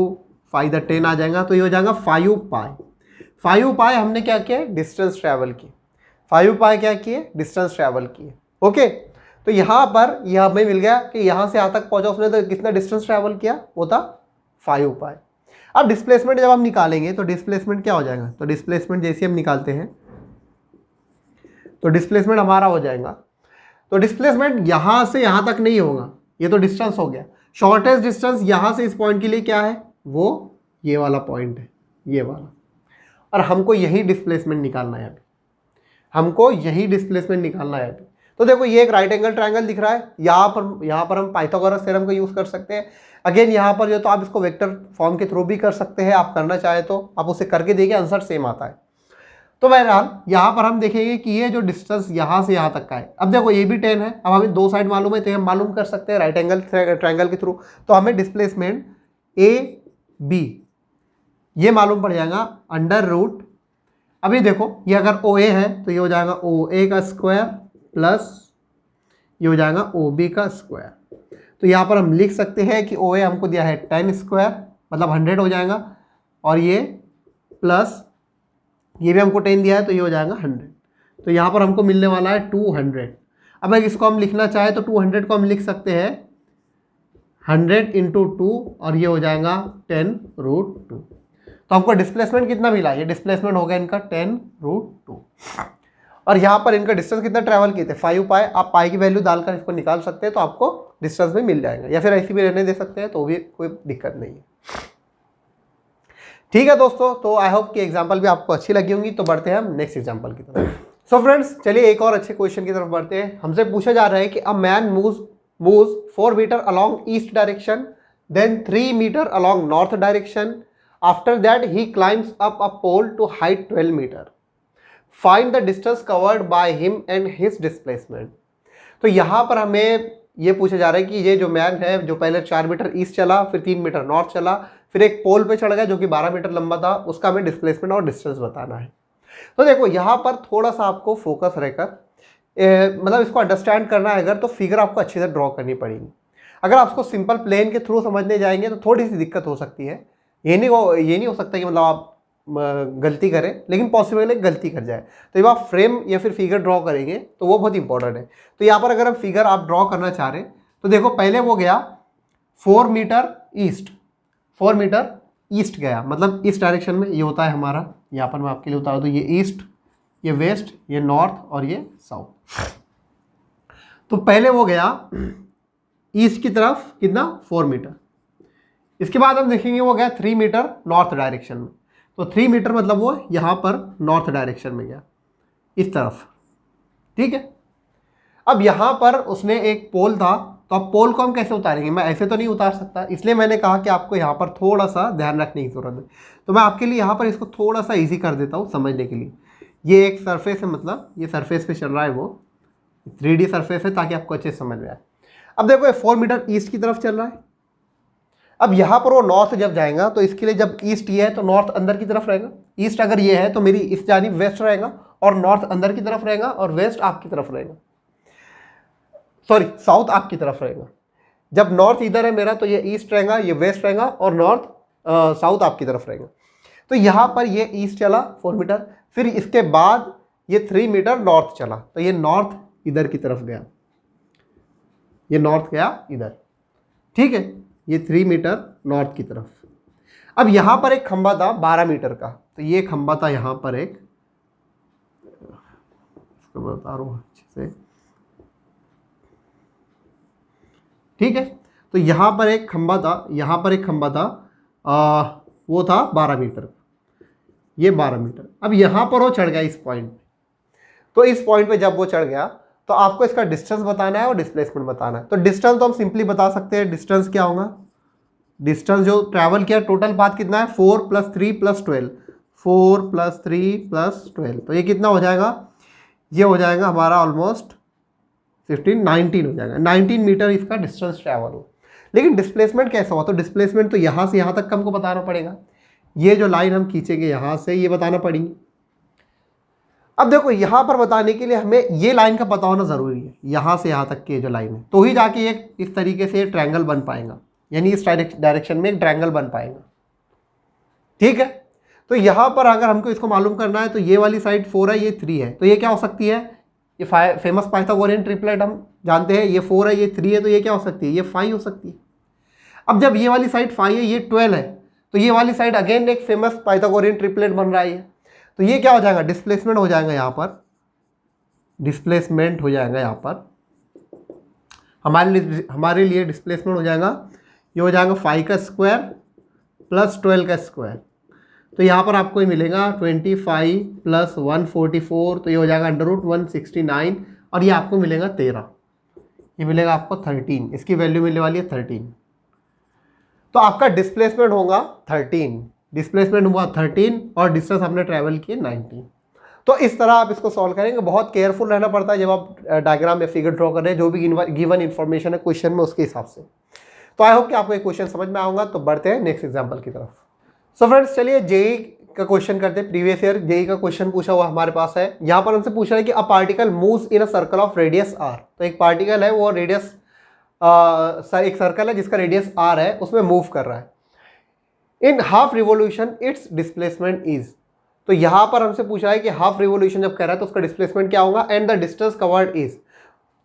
5 10 आ जाएगा, तो ये हो जाएगा 5 पाई। 5 पाई हमने क्या किया, डिस्टेंस ट्रैवल की, 5 पाई क्या किए, डिस्टेंस ट्रैवल किए। ओके, तो यहाँ पर यह हमें मिल गया कि यहाँ से यहाँ तक पहुँचा उसने, तो कितना डिस्टेंस ट्रैवल किया, वो था 5 पाई। अब डिस्प्लेसमेंट जब हम निकालेंगे तो डिस्प्लेसमेंट क्या हो जाएगा, तो डिस्प्लेसमेंट जैसे हम निकालते हैं तो डिस्प्लेसमेंट हमारा हो जाएगा, तो डिस्प्लेसमेंट यहाँ से यहाँ तक नहीं होगा, ये तो डिस्टेंस हो गया, शॉर्टेस्ट डिस्टेंस यहाँ से इस पॉइंट के लिए क्या है, वो ये वाला पॉइंट है, ये वाला, और हमको यही डिस्प्लेसमेंट निकालना है अभी, हमको यही डिस्प्लेसमेंट निकालना है अभी। तो देखो ये एक राइट एंगल ट्रायंगल दिख रहा है, यहाँ पर हम पाइथागोरस थ्योरम का यूज़ कर सकते हैं। अगेन यहाँ पर जो तो आप इसको वेक्टर फॉर्म के थ्रू भी कर सकते हैं, आप करना चाहे तो आप उसे करके देखिए, आंसर सेम आता है। तो बहरहाल यहाँ पर हम देखेंगे कि ये जो डिस्टेंस यहाँ से यहाँ तक का है, अब देखो ये भी 10 है, अब हमें 2 साइड मालूम है तो हम मालूम कर सकते हैं राइट एंगल ट्रायंगल के थ्रू, तो हमें डिस्प्लेसमेंट ए बी ये मालूम पड़ जाएगा अंडर रूट, अभी देखो ये अगर ओ ए है तो ये हो जाएगा ओ ए का स्क्वायर प्लस ये हो जाएगा ओ बी का स्क्वायर। तो यहाँ पर हम लिख सकते हैं कि ओ ए हमको दिया है 10 स्क्वायर मतलब 100 हो जाएगा, और ये प्लस ये भी हमको 10 दिया है तो ये हो जाएगा 100, तो यहाँ पर हमको मिलने वाला है 200। अब अगर इसको हम लिखना चाहे तो 200 को हम लिख सकते हैं 100 × 2 और ये हो जाएगा 10√2। तो हमको डिस्प्लेसमेंट कितना मिला, ये डिस्प्लेसमेंट हो गया इनका 10√2, और यहाँ पर इनका डिस्टेंस कितना ट्रैवल किए थे 5 पाई। आप पाई की वैल्यू डालकर इसको निकाल सकते हैं तो आपको डिस्टेंस में मिल जाएगा, या फिर ऐसी भी रहने दे सकते हैं तो भी कोई दिक्कत नहीं है। ठीक है दोस्तों, तो आई होप कि एग्जाम्पल भी आपको अच्छी लगी होंगी। तो बढ़ते हैं हम नेक्स्ट एग्जाम्पल की तरफ। सो फ्रेंड्स चलिए एक और अच्छे क्वेश्चन की तरफ बढ़ते हैं। हमसे पूछा जा रहा है कि a man moves 4 meter along east direction, then 3 meter along north direction, after that he climbs up a pole to height 12 meter, find the distance covered by him and his displacement. तो यहाँ पर हमें ये पूछा जा रहा है कि ये जो मैन है जो पहले 4 मीटर ईस्ट चला, फिर 3 मीटर नॉर्थ चला, फिर एक पोल पे चढ़ गया जो कि 12 मीटर लंबा था, उसका हमें डिस्प्लेसमेंट और डिस्टेंस बताना है। तो देखो यहाँ पर थोड़ा सा आपको फोकस रहकर मतलब इसको अंडरस्टैंड करना है अगर, तो फिगर आपको अच्छे से ड्रॉ करनी पड़ेगी। अगर आप उसको सिंपल प्लेन के थ्रू समझने जाएंगे तो थोड़ी सी दिक्कत हो सकती है। ये नहीं हो सकता कि मतलब आप गलती करें, लेकिन पॉसिबल है गलती कर जाए। तो जब आप फ्रेम या फिर फिगर ड्रॉ करेंगे तो वो बहुत इंपॉर्टेंट है। तो यहाँ पर अगर हम फिगर आप ड्रॉ करना चाह रहे हैं तो देखो पहले वो गया 4 मीटर ईस्ट, 4 मीटर ईस्ट गया, मतलब इस डायरेक्शन में ये होता है हमारा, यहाँ पर मैं आपके लिए उतार दूँ, ये ईस्ट, ये वेस्ट, ये नॉर्थ और ये साउथ। तो पहले वो गया ईस्ट की तरफ कितना 4 मीटर, इसके बाद हम देखेंगे वो गया 3 मीटर नॉर्थ डायरेक्शन में। तो 3 मीटर मतलब वो यहाँ पर नॉर्थ डायरेक्शन में गया इस तरफ, ठीक है। अब यहाँ पर उसने एक पोल था, तो अब पोल को हम कैसे उतारेंगे, मैं ऐसे तो नहीं उतार सकता, इसलिए मैंने कहा कि आपको यहाँ पर थोड़ा सा ध्यान रखने की ज़रूरत है। तो मैं आपके लिए यहाँ पर इसको थोड़ा सा इजी कर देता हूँ समझने के लिए। ये एक सरफेस है, मतलब ये सरफेस पे चल रहा है, वो 3D सरफेस है, ताकि आपको अच्छे से समझ में आए। अब देखो ये 4 मीटर ईस्ट की तरफ चल रहा है। अब यहाँ पर वो नॉर्थ जब जाएगा तो इसके लिए जब ईस्ट ये है तो नॉर्थ अंदर की तरफ रहेगा, ईस्ट अगर ये है तो मेरी इस जानिब वेस्ट रहेगा, और नॉर्थ अंदर की तरफ रहेगा और वेस्ट आपकी तरफ रहेगा, सॉरी साउथ आपकी तरफ रहेगा। जब नॉर्थ इधर है मेरा तो ये ईस्ट रहेगा, ये वेस्ट रहेगा, और नॉर्थ साउथ आपकी तरफ रहेगा। तो यहाँ पर ये ईस्ट चला 4 मीटर, फिर इसके बाद ये 3 मीटर नॉर्थ चला, तो ये नॉर्थ इधर की तरफ गया, ये नॉर्थ गया इधर, ठीक है, ये 3 मीटर नॉर्थ की तरफ। अब यहाँ पर एक खंबा था 12 मीटर का, तो ये खंबा था यहाँ पर एक, इसको बता रहा हूँ अच्छे से, ठीक है। तो यहाँ पर एक खंबा था, यहाँ पर एक खंबा था, वो था 12 मीटर, ये 12 मीटर। अब यहाँ पर वो चढ़ गया इस पॉइंट पे, तो इस पॉइंट पे जब वो चढ़ गया तो आपको इसका डिस्टेंस बताना है और डिस्प्लेसमेंट बताना है। तो डिस्टेंस तो हम सिंपली बता सकते हैं, डिस्टेंस क्या होगा, डिस्टेंस जो ट्रैवल किया टोटल पाथ कितना है 4 + 3 + 12, 4 + 3 + 12, तो ये कितना हो जाएगा, ये हो जाएगा हमारा ऑलमोस्ट 15 19 हो जाएगा, 19 मीटर इसका डिस्टेंस ट्रैवल हो। लेकिन डिस्प्लेसमेंट कैसा हुआ, तो डिस्प्लेसमेंट तो यहाँ से यहाँ तक का हमको बताना पड़ेगा, ये जो लाइन हम खींचेंगे यहाँ से ये बताना पड़ेगी। अब देखो यहाँ पर बताने के लिए हमें ये लाइन का पता होना ज़रूरी है, यहाँ से यहाँ तक की जो लाइन है, तो ही जाके एक इस तरीके से ट्रायंगल बन पाएगा, यानी इस डायरेक्शन में एक ट्रायंगल बन पाएगा। ठीक है, तो यहाँ पर अगर हमको इसको मालूम करना है तो ये वाली साइड 4 है, ये 3 है, तो ये क्या हो सकती है, ये फेमस पाइथागोरियन ट्रिपलेट हम जानते हैं, ये 4 है, ये 3 है, तो ये क्या हो सकती है, ये 5 हो सकती है। अब जब ये वाली साइड 5 है, ये 12 है, तो ये वाली साइड अगेन एक फेमस पाइथागोरियन ट्रिपलेट बन रहा है, तो ये क्या हो जाएगा, डिस्प्लेसमेंट हो जाएगा, यहाँ पर डिस्प्लेसमेंट हो जाएगा, यहाँ पर हमारे लिए डिस्प्लेसमेंट हो जाएगा, ये हो जाएगा 5 का स्क्वायर प्लस 12 का स्क्वायर, तो यहाँ पर आपको ये मिलेगा 25 + 144, तो ये हो जाएगा √169, और ये आपको मिलेगा 13, ये मिलेगा आपको 13, इसकी वैल्यू मिलने वाली है 13, तो आपका डिस्प्लेसमेंट होगा 13, डिस्प्लेसमेंट हुआ 13 और डिस्टेंस आपने ट्रैवल किए 19। तो इस तरह आप इसको सॉल्व करेंगे, बहुत केयरफुल रहना पड़ता है जब आप डायग्राम या फिगर ड्रॉ कर रहे हैं, जो भी गिवन इन्फॉर्मेशन है क्वेश्चन में उसके हिसाब से। तो आई होप कि आपको ये क्वेश्चन समझ में आऊँगा। तो बढ़ते हैं नेक्स्ट एग्जाम्पल की तरफ। सो फ्रेंड्स चलिए जेई का क्वेश्चन करते हैं। प्रीवियस ईयर जेई का क्वेश्चन पूछा हुआ हमारे पास है। यहाँ पर हमसे पूछ रहा है कि a particle moves in a circle of radius r, तो एक पार्टिकल है वो रेडियस एक सर्कल है जिसका रेडियस r है, उसमें मूव कर रहा है। In half revolution it's displacement is, तो यहाँ पर हमसे पूछा है कि हाफ रिवोल्यूशन जब कर रहा है तो उसका डिस्प्लेसमेंट क्या होगा, and the distance covered is.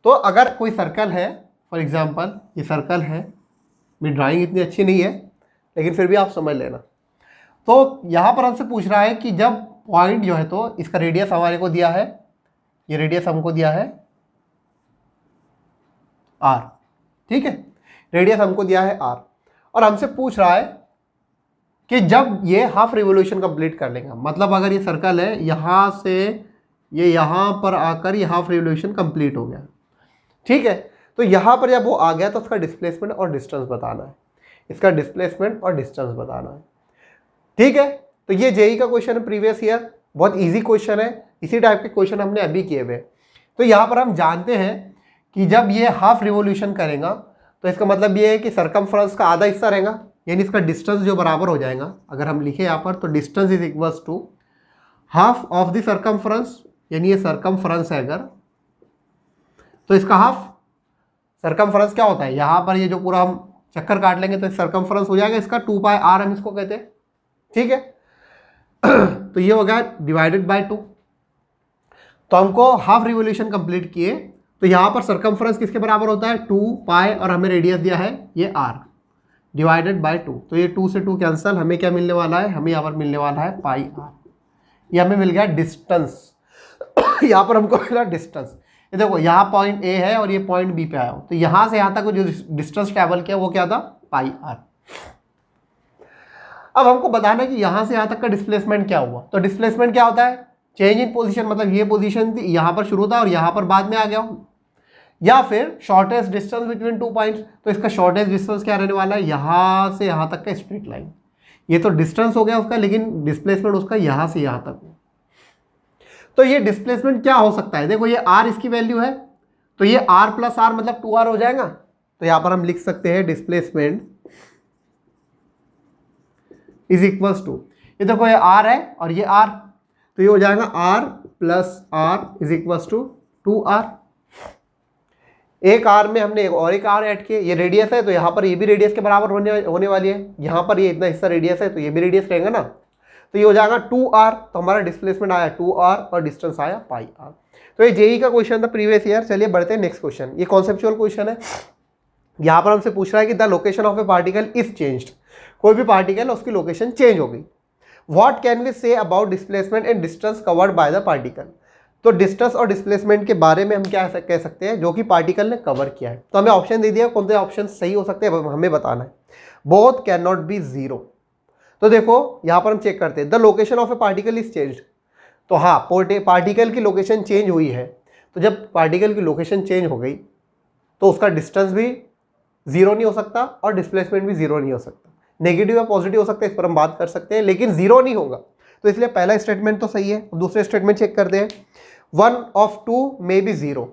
तो अगर कोई सर्कल है, फॉर एग्जांपल ये सर्कल है, मेरी ड्राइंग इतनी अच्छी नहीं है लेकिन फिर भी आप समझ लेना। तो यहाँ पर हमसे पूछ रहा है कि जब पॉइंट जो है, तो इसका रेडियस हमारे को दिया है, ये रेडियस हमको दिया है r, ठीक है, रेडियस हमको दिया है r, और हमसे पूछ रहा है कि जब ये हाफ रिवोल्यूशन कंप्लीट कर लेगा, मतलब अगर ये सर्कल है यहाँ से ये यहाँ पर आकर ये हाफ रिवोल्यूशन कंप्लीट हो गया, ठीक है, तो यहाँ पर जब वो आ गया तो उसका डिस्प्लेसमेंट और डिस्टेंस बताना है, इसका डिस्प्लेसमेंट और डिस्टेंस बताना है, ठीक है। तो ये जेई का क्वेश्चन है प्रीवियस ईयर, बहुत इजी क्वेश्चन है, इसी टाइप के क्वेश्चन हमने अभी किए हुए। तो यहाँ पर हम जानते हैं कि जब ये हाफ रिवोल्यूशन करेगा तो इसका मतलब ये है कि सरकमफ्रेंस का आधा हिस्सा रहेगा, यानी इसका डिस्टेंस जो बराबर हो जाएगा, अगर हम लिखे यहाँ पर तो distance is equals to half of the circumference, यानी ये सरकमफ्रेंस है अगर, तो इसका हाफ। सरकमफ्रेंस क्या होता है, यहाँ पर ये जो पूरा हम चक्कर काट लेंगे तो सरकमफ्रेंस हो जाएगा इसका 2πr हम इसको कहते हैं, ठीक है। तो ये हो गया डिवाइडेड बाय 2। तो हमको हाफ रिवोल्यूशन कंप्लीट किए, तो यहाँ पर सरकमफ्रेंस किसके बराबर होता है 2π, और हमें रेडियस दिया है ये r, डिवाइडेड बाय 2। तो ये 2 से 2 कैंसिल, हमें क्या मिलने वाला है, हमें यहाँ पर मिलने वाला है πr, ये हमें मिल गया डिस्टेंस। यहाँ पर हमको मिला डिस्टेंस, ये देखो यहाँ पॉइंट A है और ये पॉइंट B पे आया हो, तो यहाँ से यहाँ तक जो डिस्टेंस ट्रैवल किया वो क्या था πr। अब हमको बताना है कि यहाँ से यहाँ तक का डिस्प्लेसमेंट क्या हुआ। तो डिस्प्लेसमेंट क्या होता है, चेंज इन पोजीशन, मतलब ये पोजीशन थी यहाँ पर शुरू था और यहाँ पर बाद में आ गया हूँ, या फिर शॉर्टेस्ट डिस्टेंस बिटवीन 2 पॉइंट्स। तो इसका शॉर्टेस्ट डिस्टेंस क्या रहने वाला है, यहाँ से यहाँ तक का स्ट्रेट लाइन, ये तो डिस्टेंस हो गया उसका, लेकिन डिस्प्लेसमेंट उसका यहाँ से यहाँ तक। तो ये डिस्प्लेसमेंट क्या हो सकता है, देखो ये r इसकी वैल्यू है, तो ये r + r मतलब 2r हो जाएगा। तो यहाँ पर हम लिख सकते हैं डिस्प्लेसमेंट इज इक्वल्स टू, ये देखो ये r है और ये r, तो ये हो जाएगा r + r is equals to 2r। एक r में हमने एक r ऐड किए, ये रेडियस है तो यहाँ पर ये भी रेडियस के बराबर होने वाली है, यहाँ पर ये इतना हिस्सा रेडियस है तो ये भी रेडियस रहेगा ना, तो ये हो जाएगा 2r। तो हमारा डिस्प्लेसमेंट आया 2r और डिस्टेंस आया πr। तो ये जेई का क्वेश्चन था प्रीवियस ईयर। चलिए बढ़ते हैं नेक्स्ट क्वेश्चन, ये कॉन्सेप्चुअल क्वेश्चन है। यहाँ पर हमसे पूछ रहा है कि the location of a particle is changed, कोई भी पार्टिकल उसकी लोकेशन चेंज हो गई। What can we say about displacement and distance covered by the particle. तो डिस्टेंस और डिस्प्लेसमेंट के बारे में हम क्या कह सकते हैं, जो कि पार्टिकल ने कवर किया है। तो हमें ऑप्शन दे दिया, कौन से ऑप्शन सही हो सकते हैं हमें बताना है। Both can not be zero. तो देखो यहाँ पर हम चेक करते हैं, the location of a particle is changed. तो हाँ, पार्टिकल की लोकेशन चेंज हुई है। तो जब पार्टिकल की लोकेशन चेंज हो गई तो उसका डिस्टेंस भी जीरो नहीं हो सकता और डिस्प्लेसमेंट भी जीरो नहीं हो सकता। नेगेटिव या पॉजिटिव हो सकता है, इस पर हम बात कर सकते हैं, लेकिन जीरो नहीं होगा। तो इसलिए पहला स्टेटमेंट तो सही है। दूसरे स्टेटमेंट चेक करते हैं, one of two may be zero.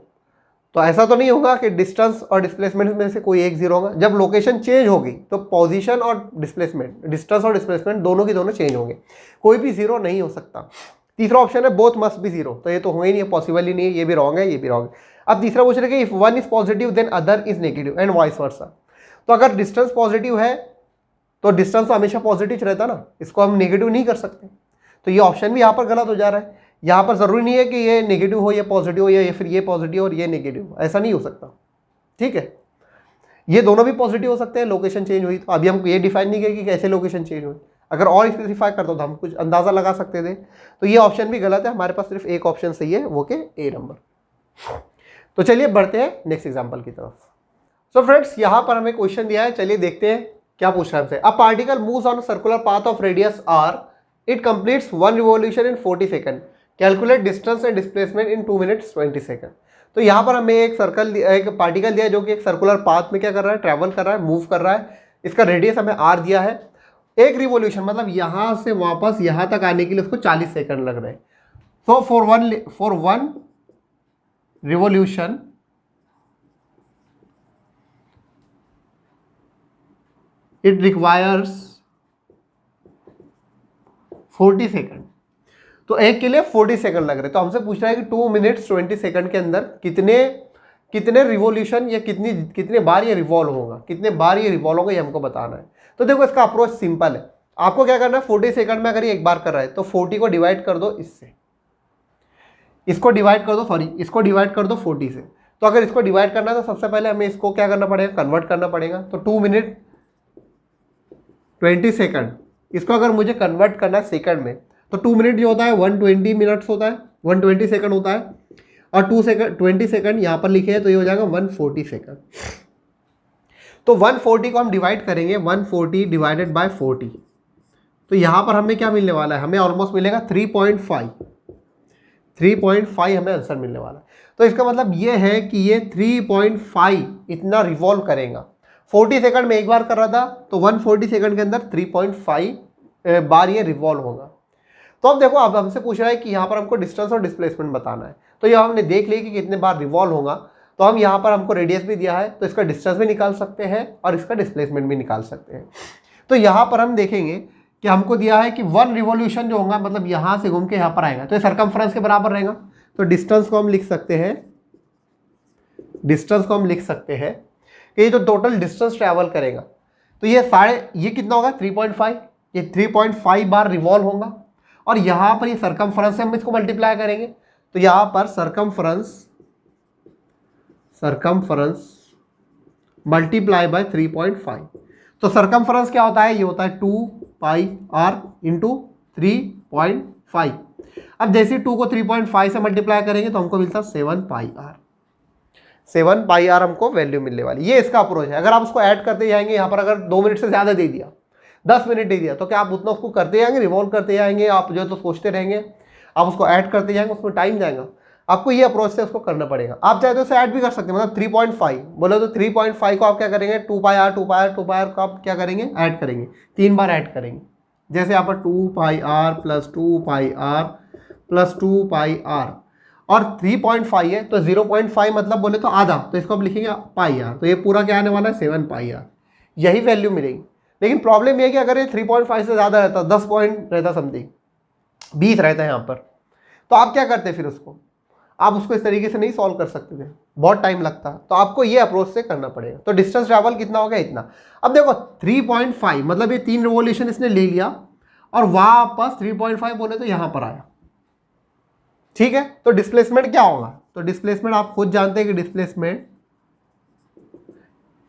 तो ऐसा तो नहीं होगा कि डिस्टेंस और डिस्प्लेसमेंट में से कोई एक जीरो होगा। जब लोकेशन चेंज होगी तो पोजीशन और डिस्प्लेसमेंट, डिस्टेंस और डिस्प्लेसमेंट दोनों की दोनों चेंज होंगे, कोई भी जीरो नहीं हो सकता। तीसरा ऑप्शन है बोथ मस्ट बी जीरो, तो ये तो हो ही नहीं है, पॉसिबल ही नहीं है, ये भी रॉन्ग है, ये भी रॉन्ग है। अब तीसरा पूछ रहे कि if one is positive then other is negative and vice versa. तो अगर डिस्टेंस पॉजिटिव है तो डिस्टेंस तो हमेशा पॉजिटिव रहता ना, इसको हम नेगेटिव नहीं कर सकते। तो ये ऑप्शन भी यहाँ पर गलत हो जा रहा है। यहाँ पर जरूरी नहीं है कि ये नेगेटिव हो, ये पॉजिटिव हो, या फिर ये पॉजिटिव और ये नेगेटिव, ऐसा नहीं हो सकता। ठीक है, ये दोनों भी पॉजिटिव हो सकते हैं, लोकेशन चेंज हुई। तो अभी हम ये डिफाइन नहीं किया कि कैसे लोकेशन चेंज हुई। अगर और स्पेसिफाई करता तो हम कुछ अंदाजा लगा सकते थे। तो ये ऑप्शन भी गलत है, हमारे पास सिर्फ एक ऑप्शन सही है, वो के ए नंबर। तो चलिए बढ़ते हैं नेक्स्ट एग्जांपल की तरफ। सो फ्रेंड्स, यहाँ पर हमें क्वेश्चन दिया है, चलिए देखते हैं क्या पूछ रहा है हमसे। A particle moves on circular path of radius r, it completes one revolution in 40 second, calculate distance and displacement in 2 minutes 20 second. तो यहाँ पर हमें एक पार्टिकल दिया है जो कि एक सर्कुलर पाथ में क्या कर रहा है, ट्रैवल कर रहा है, मूव कर रहा है। इसका रेडियस हमें r दिया है। एक रिवॉल्यूशन मतलब यहाँ से वापस यहाँ तक आने के लिए उसको 40 सेकंड लग रहे हैं। So for one revolution it requires 40 second. तो एक के लिए 40 सेकंड लग रहे। तो हमसे पूछ रहा है कि 2 मिनट्स 20 सेकंड के अंदर कितने रिवॉल्यूशन या कितने बार ये रिवॉल्व होगा, कितने बार ये रिवॉल्व होगा, ये हमको बताना है। तो देखो इसका अप्रोच सिंपल है। आपको क्या करना है, 40 सेकंड में अगर ये एक बार कर रहा है तो 40 को डिवाइड कर दो इससे, इसको डिवाइड कर दो, इसको डिवाइड कर दो 40 से। तो अगर इसको डिवाइड करना है तो सबसे पहले हमें इसको क्या करना पड़ेगा, कन्वर्ट करना पड़ेगा। तो 2 मिनट 20 सेकंड, इसको अगर मुझे कन्वर्ट करना है सेकंड में, तो 2 मिनट जो होता है 120 मिनट्स होता है, 120 सेकंड होता है। और 20 सेकंड यहाँ पर लिखे हैं तो ये हो जाएगा 140 सेकंड। तो 140 को हम डिवाइड करेंगे, 140 डिवाइडेड बाय 40, तो यहाँ पर हमें क्या मिलने वाला है, हमें ऑलमोस्ट मिलेगा 3.5 हमें आंसर मिलने वाला है। तो इसका मतलब ये है कि ये 3.5 इतना रिवॉल्व करेगा। 40 सेकंड में एक बार कर रहा था, तो 140 सेकंड के अंदर 3.5 बार ये रिवॉल्व होगा। तो अब देखो, अब हमसे पूछ रहा है कि यहाँ पर हमको डिस्टेंस और डिस्प्लेसमेंट बताना है। तो ये हमने देख लिया कि कितने बार रिवॉल्व होगा। तो हम यहाँ पर हमको रेडियस भी दिया है, तो इसका डिस्टेंस भी निकाल सकते हैं और इसका डिस्प्लेसमेंट भी निकाल सकते हैं। तो यहाँ पर हम देखेंगे कि हमको दिया है कि 1 रिवॉल्यूशन जो होगा, मतलब यहाँ से घूम के यहाँ पर आएगा, तो ये सर्कमफ्रेंस के बराबर रहेगा। तो डिस्टेंस को हम लिख सकते हैं, कि ये जो टोटल डिस्टेंस ट्रैवल करेगा, तो ये कितना होगा 3.5, ये 3.5 बार रिवॉल्व होगा। और यहाँ पर ये सर्कमफ्रेंस से हम इसको मल्टीप्लाई करेंगे, तो यहाँ पर सर्कमफ्रेंस मल्टीप्लाई बाय 3.5। तो सर्कमफ्रेंस क्या होता है, ये होता है 2 पाई r इंटू 3.5। अब जैसे 2 को 3.5 से मल्टीप्लाई करेंगे तो हमको मिलता है 7 पाई r हमको वैल्यू मिलने वाली। ये इसका अप्रोच है। अगर आप उसको ऐड करते जाएंगे, यहाँ पर अगर 2 मिनट से ज़्यादा दे दिया, 10 मिनट दे दिया, तो क्या आप उतना उसको करते जाएंगे, रिवॉल्व करते जाएंगे, आप जो तो सोचते रहेंगे, आप उसको ऐड करते जाएंगे, उसमें टाइम जाएगा। आपको ये अप्रोच से उसको करना पड़ेगा। आप चाहे तो उसे ऐड भी कर सकते हैं, मतलब 3.5 बोले तो 3.5 को आप क्या करेंगे, 2 पाई r को आप क्या करेंगे, ऐड करेंगे, 3 बार ऐड करेंगे। जैसे यहाँ पर 2 पाई r प्लस 2 पाई r प्लस 2 पाई r और 3.5 है, तो 0.5 मतलब बोले तो आधा, तो इसको आप लिखेंगे पाई r, तो ये पूरा क्या आने वाला है 7 पाई r, यही वैल्यू मिलेगी। लेकिन प्रॉब्लम ये है कि अगर ये 3.5 से ज़्यादा रहता, 10 पॉइंट रहता, समथिंग 20 रहता है यहाँ पर, तो आप क्या करते फिर उसको, आप उसको इस तरीके से नहीं सॉल्व कर सकते थे, बहुत टाइम लगता। तो आपको ये अप्रोच से करना पड़ेगा। तो डिस्टेंस ट्रैवल कितना हो गया, इतना। अब देखो 3.5 मतलब ये 3 रिवॉल्यूशन इसने ले लिया और वापस 3.5 बोले तो यहाँ पर आया, ठीक है। तो डिस्प्लेसमेंट क्या होगा, तो डिस्प्लेसमेंट आप खुद जानते हैं कि डिस्प्लेसमेंट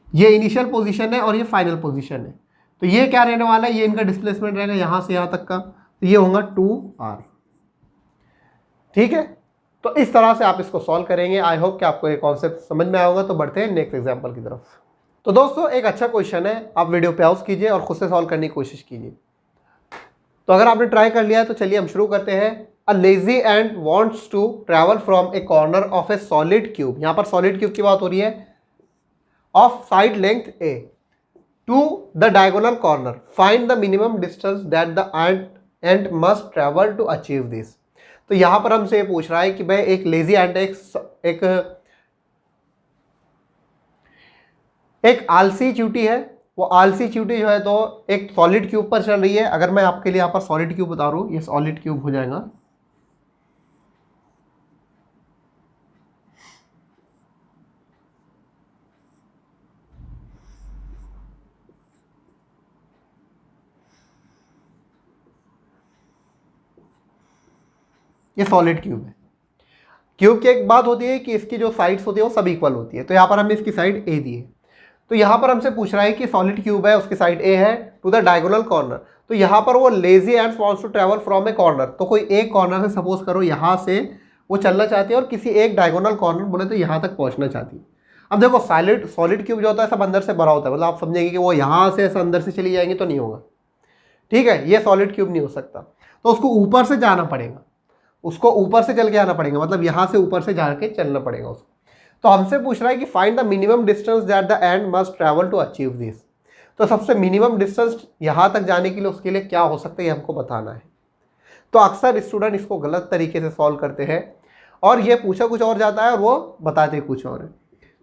ये इनिशियल पोजीशन है और ये फाइनल पोजीशन है। तो ये क्या रहने वाला है, ये इनका डिस्प्लेसमेंट रहेगा यहाँ से यहाँ तक का, तो ये होगा 2r, ठीक है। तो इस तरह से आप इसको सॉल्व करेंगे। आई होप कि आपको ये कॉन्सेप्ट समझ में आया होगा। तो बढ़ते हैं नेक्स्ट एग्जांपल की तरफ। तो दोस्तों एक अच्छा क्वेश्चन है, आप वीडियो पॉज कीजिए और खुद से सॉल्व करने की कोशिश कीजिए। तो अगर आपने ट्राई कर लिया है तो चलिए हम शुरू करते हैं। A lazy ant wants to travel from a corner of a solid cube, यहां पर सॉलिड क्यूब की बात हो रही है, of side length A to the diagonal corner, find the minimum distance that the ant must travel to achieve this. तो यहां पर हमसे ये पूछ रहा है कि भाई एक लेजी एंट एक आलसी चींटी है, वो आलसी चींटी जो है तो एक सॉलिड क्यूब पर चल रही है। अगर मैं आपके लिए यहाँ पर सॉलिड क्यूब बता रहा हूँ, ये सॉलिड क्यूब हो जाएगा। ये सॉलिड क्यूब है। क्यूब की एक बात होती है कि इसकी जो साइड्स होती है वो सब इक्वल होती है। तो यहाँ पर हमें इसकी साइड ए दी है। तो यहाँ पर हमसे पूछ रहा है कि सॉलिड क्यूब है, उसकी साइड ए है, टू द डायगोनल कॉर्नर। तो यहाँ पर वो lazy ants wants to travel from a corner, तो कोई एक कॉर्नर से सपोज करो यहाँ से वो चलना चाहती है और किसी एक डायगोनल कॉर्नर बोले तो यहाँ तक पहुँचना चाहती है। अब देखो सॉलिड क्यूब जो होता है सब अंदर से भरा होता है, मतलब आप समझेंगे कि वो यहाँ से ऐसा अंदर से चली जाएंगी तो नहीं होगा, ठीक है, ये सॉलिड क्यूब नहीं हो सकता। तो उसको ऊपर से जाना पड़ेगा, उसको ऊपर से चल के आना पड़ेगा, मतलब यहाँ से ऊपर से जाके चलना पड़ेगा उसको। तो हमसे पूछ रहा है कि find the minimum distance that the ant must travel to achieve this. तो सबसे मिनिमम डिस्टेंस यहाँ तक जाने के लिए उसके लिए क्या हो सकता है, ये हमको बताना है। तो अक्सर स्टूडेंट इसको गलत तरीके से सॉल्व करते हैं और ये पूछा कुछ और जाता है और वो बताते कुछ और है।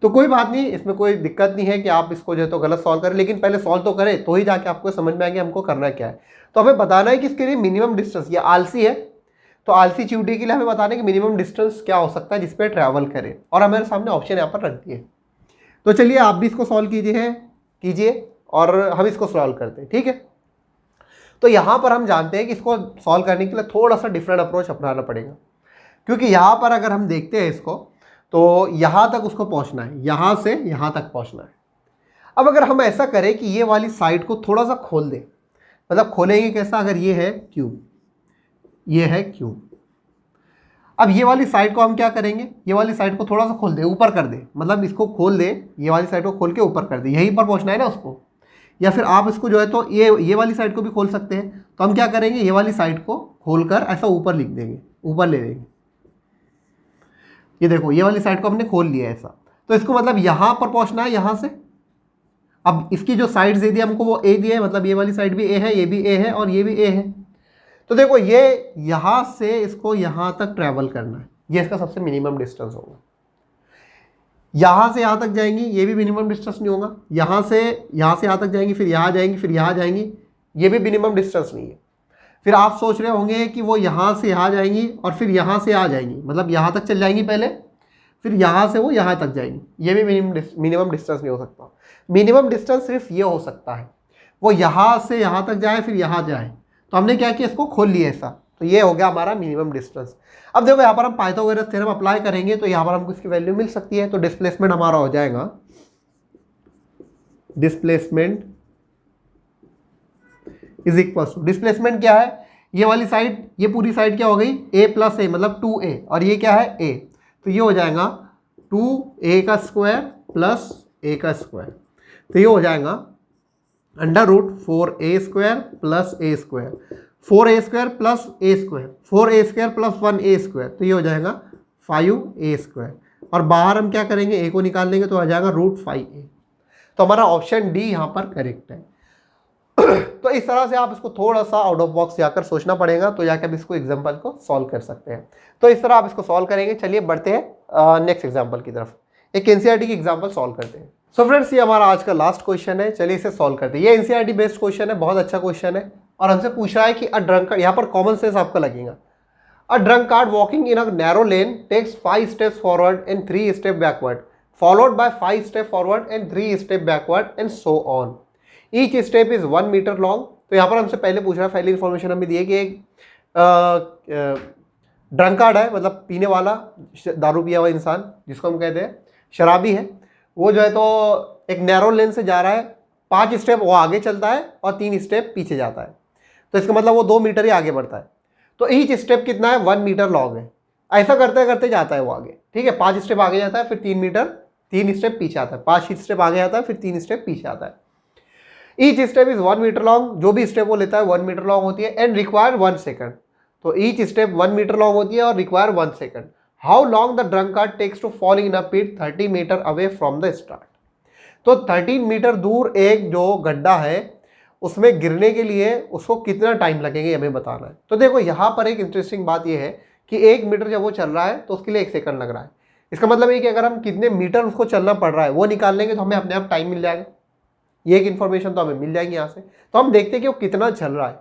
तो कोई बात नहीं, इसमें कोई दिक्कत नहीं है कि आप इसको जो है तो गलत सॉल्व करें, लेकिन पहले सॉल्व तो करें तो ही जाके आपको समझ में आएगा हमको करना क्या है। तो हमें बताना है कि इसके लिए मिनिमम डिस्टेंस, ये आलसी है तो आलसी चींटी के लिए हमें बताना है कि मिनिमम डिस्टेंस क्या हो सकता है जिसपे ट्रैवल करें, और हमारे सामने ऑप्शन यहाँ पर रख दिए। तो चलिए आप भी इसको सॉल्व कीजिए और हम इसको सॉल्व करते हैं, ठीक है। तो यहाँ पर हम जानते हैं कि इसको सॉल्व करने के लिए थोड़ा सा डिफरेंट अप्रोच अपनाना पड़ेगा, क्योंकि यहाँ पर अगर हम देखते हैं इसको तो यहाँ तक उसको पहुँचना है, यहाँ से यहाँ तक पहुँचना है। अब अगर हम ऐसा करें कि ये वाली साइड को थोड़ा सा खोल दें, मतलब खोलेंगे कैसा, अगर ये है क्यूब, ये है क्यूब, अब ये वाली साइड को हम क्या करेंगे, ये वाली साइड को थोड़ा सा खोल दे, ऊपर कर दे, मतलब इसको खोल दे, ये वाली साइड को खोल के ऊपर कर दे, यहीं पर पहुंचना है ना उसको। या फिर आप इसको जो है तो ये वाली साइड को भी खोल सकते हैं। तो हम क्या करेंगे, ये वाली साइड को खोलकर ऐसा ऊपर लिख देंगे, ऊपर ले लेंगे। ये देखो ये वाली साइड को हमने खोल लिया ऐसा, तो इसको मतलब यहाँ पर पहुँचना है, यहाँ से। अब इसकी जो साइड दे दी हमको वो ए दी है, मतलब ये वाली साइड भी ए है, ये भी ए है और ये भी ए है। तो देखो ये यहाँ से इसको यहाँ तक ट्रैवल करना है, ये इसका सबसे मिनिमम डिस्टेंस होगा। यहाँ से यहाँ तक जाएंगी, ये भी मिनिमम डिस्टेंस नहीं होगा। यहाँ से यहाँ तक जाएंगी, फिर यहाँ जाएंगी, फिर यहाँ जाएंगी, ये भी मिनिमम डिस्टेंस नहीं है। फिर आप सोच रहे होंगे कि वो यहाँ से यहाँ जाएंगी और फिर यहाँ से यहाँ जाएंगी, मतलब यहाँ तक चल जाएंगी पहले, फिर यहाँ से वो यहाँ तक जाएंगी, ये भी मिनिमम डिस्टेंस नहीं हो सकता। मिनिमम डिस्टेंस सिर्फ ये हो सकता है, वो यहाँ से यहाँ तक जाए फिर यहाँ जाए। तो हमने क्या किया, इसको खोल लिया ऐसा, तो ये हो गया हमारा मिनिमम डिस्टेंस। अब देखो यहाँ पर हम पाइथागोरस थ्योरम अप्लाई करेंगे तो यहाँ पर हमको इसकी वैल्यू मिल सकती है। तो डिस्प्लेसमेंट हमारा हो जाएगा, displacement is equal to, displacement क्या है, ये वाली साइड, ये पूरी साइड क्या हो गई, a प्लस ए, मतलब 2a, और ये क्या है a, तो ये हो जाएगा 2a का स्क्वायर प्लस a का स्क्वायर। तो ये हो जाएगा under root 4a square plus a square, 4a square plus a square, 4a square plus 1a square, तो ये हो जाएगा 5a स्क्वायर। और बाहर हम क्या करेंगे, a को निकाल लेंगे तो आ जाएगा रूट 5a। तो हमारा ऑप्शन डी यहाँ पर करेक्ट है। तो इस तरह से आप इसको थोड़ा सा आउट ऑफ बॉक्स जाकर सोचना पड़ेगा, तो जाकर आप इसको एग्जाम्पल को सॉल्व कर सकते हैं। तो इस तरह आप इसको सॉल्व करेंगे। चलिए बढ़ते हैं नेक्स्ट एग्जाम्पल की तरफ। एक एनसीईआरटी की एग्जाम्पल सॉल्व करते हैं। सो फ्रेंड्स, ये हमारा आज का लास्ट क्वेश्चन है, चलिए इसे सॉल्व करते हैं। ये एनसीईआरटी बेस्ड क्वेश्चन है, बहुत अच्छा क्वेश्चन है, और हमसे पूछा है कि अ ड्रंकार्ड, यहाँ पर कॉमन सेंस आपका लगेगा। A drunkard walking in a narrow lane takes 5 steps forward and 3 step backward, followed by 5 step forward and 3 step backward and so on. Each step is 1 metre long. तो यहाँ पर हमसे पहले पूछ रहा है, पहली इन्फॉर्मेशन हमें दी है कि एक ड्रंकार्ड है, मतलब पीने वाला, दारू पिया हुआ इंसान जिसको हम कहते हैं शराबी है, वो जो है तो एक नैरो लेन से जा रहा है, 5 स्टेप वो आगे चलता है और 3 स्टेप पीछे जाता है। तो इसका मतलब वो 2 मीटर ही आगे बढ़ता है। तो ईच स्टेप कितना है, 1 मीटर लॉन्ग है। ऐसा करते करते जाता है वो आगे, ठीक है। 5 स्टेप आगे जाता है, फिर 3 मीटर 3 स्टेप पीछे आता है, 5 स्टेप आगे जाता है, फिर 3 स्टेप पीछे आता है। Each step is 1 metre long, जो भी स्टेप वो लेता है 1 मीटर लॉन्ग होती है, एंड रिक्वायर 1 सेकंड। तो ईच स्टेप 1 मीटर लॉन्ग होती है और require 1 second. How long the drunkard takes to fall in a pit 30 meter away from the start. तो 13 मीटर दूर एक जो गड्ढा है उसमें गिरने के लिए उसको कितना टाइम लगेगा हमें बताना है। तो देखो यहाँ पर एक इंटरेस्टिंग बात यह है कि 1 मीटर जब वो चल रहा है तो उसके लिए 1 सेकंड लग रहा है। इसका मतलब है कि अगर हम कितने मीटर उसको चलना पड़ रहा है वो निकाल लेंगे तो हमें अपने आप टाइम मिल जाएगा। ये एक इन्फॉर्मेशन तो हमें मिल जाएगी यहाँ से। तो हम देखते हैं कि वो कितना चल रहा है।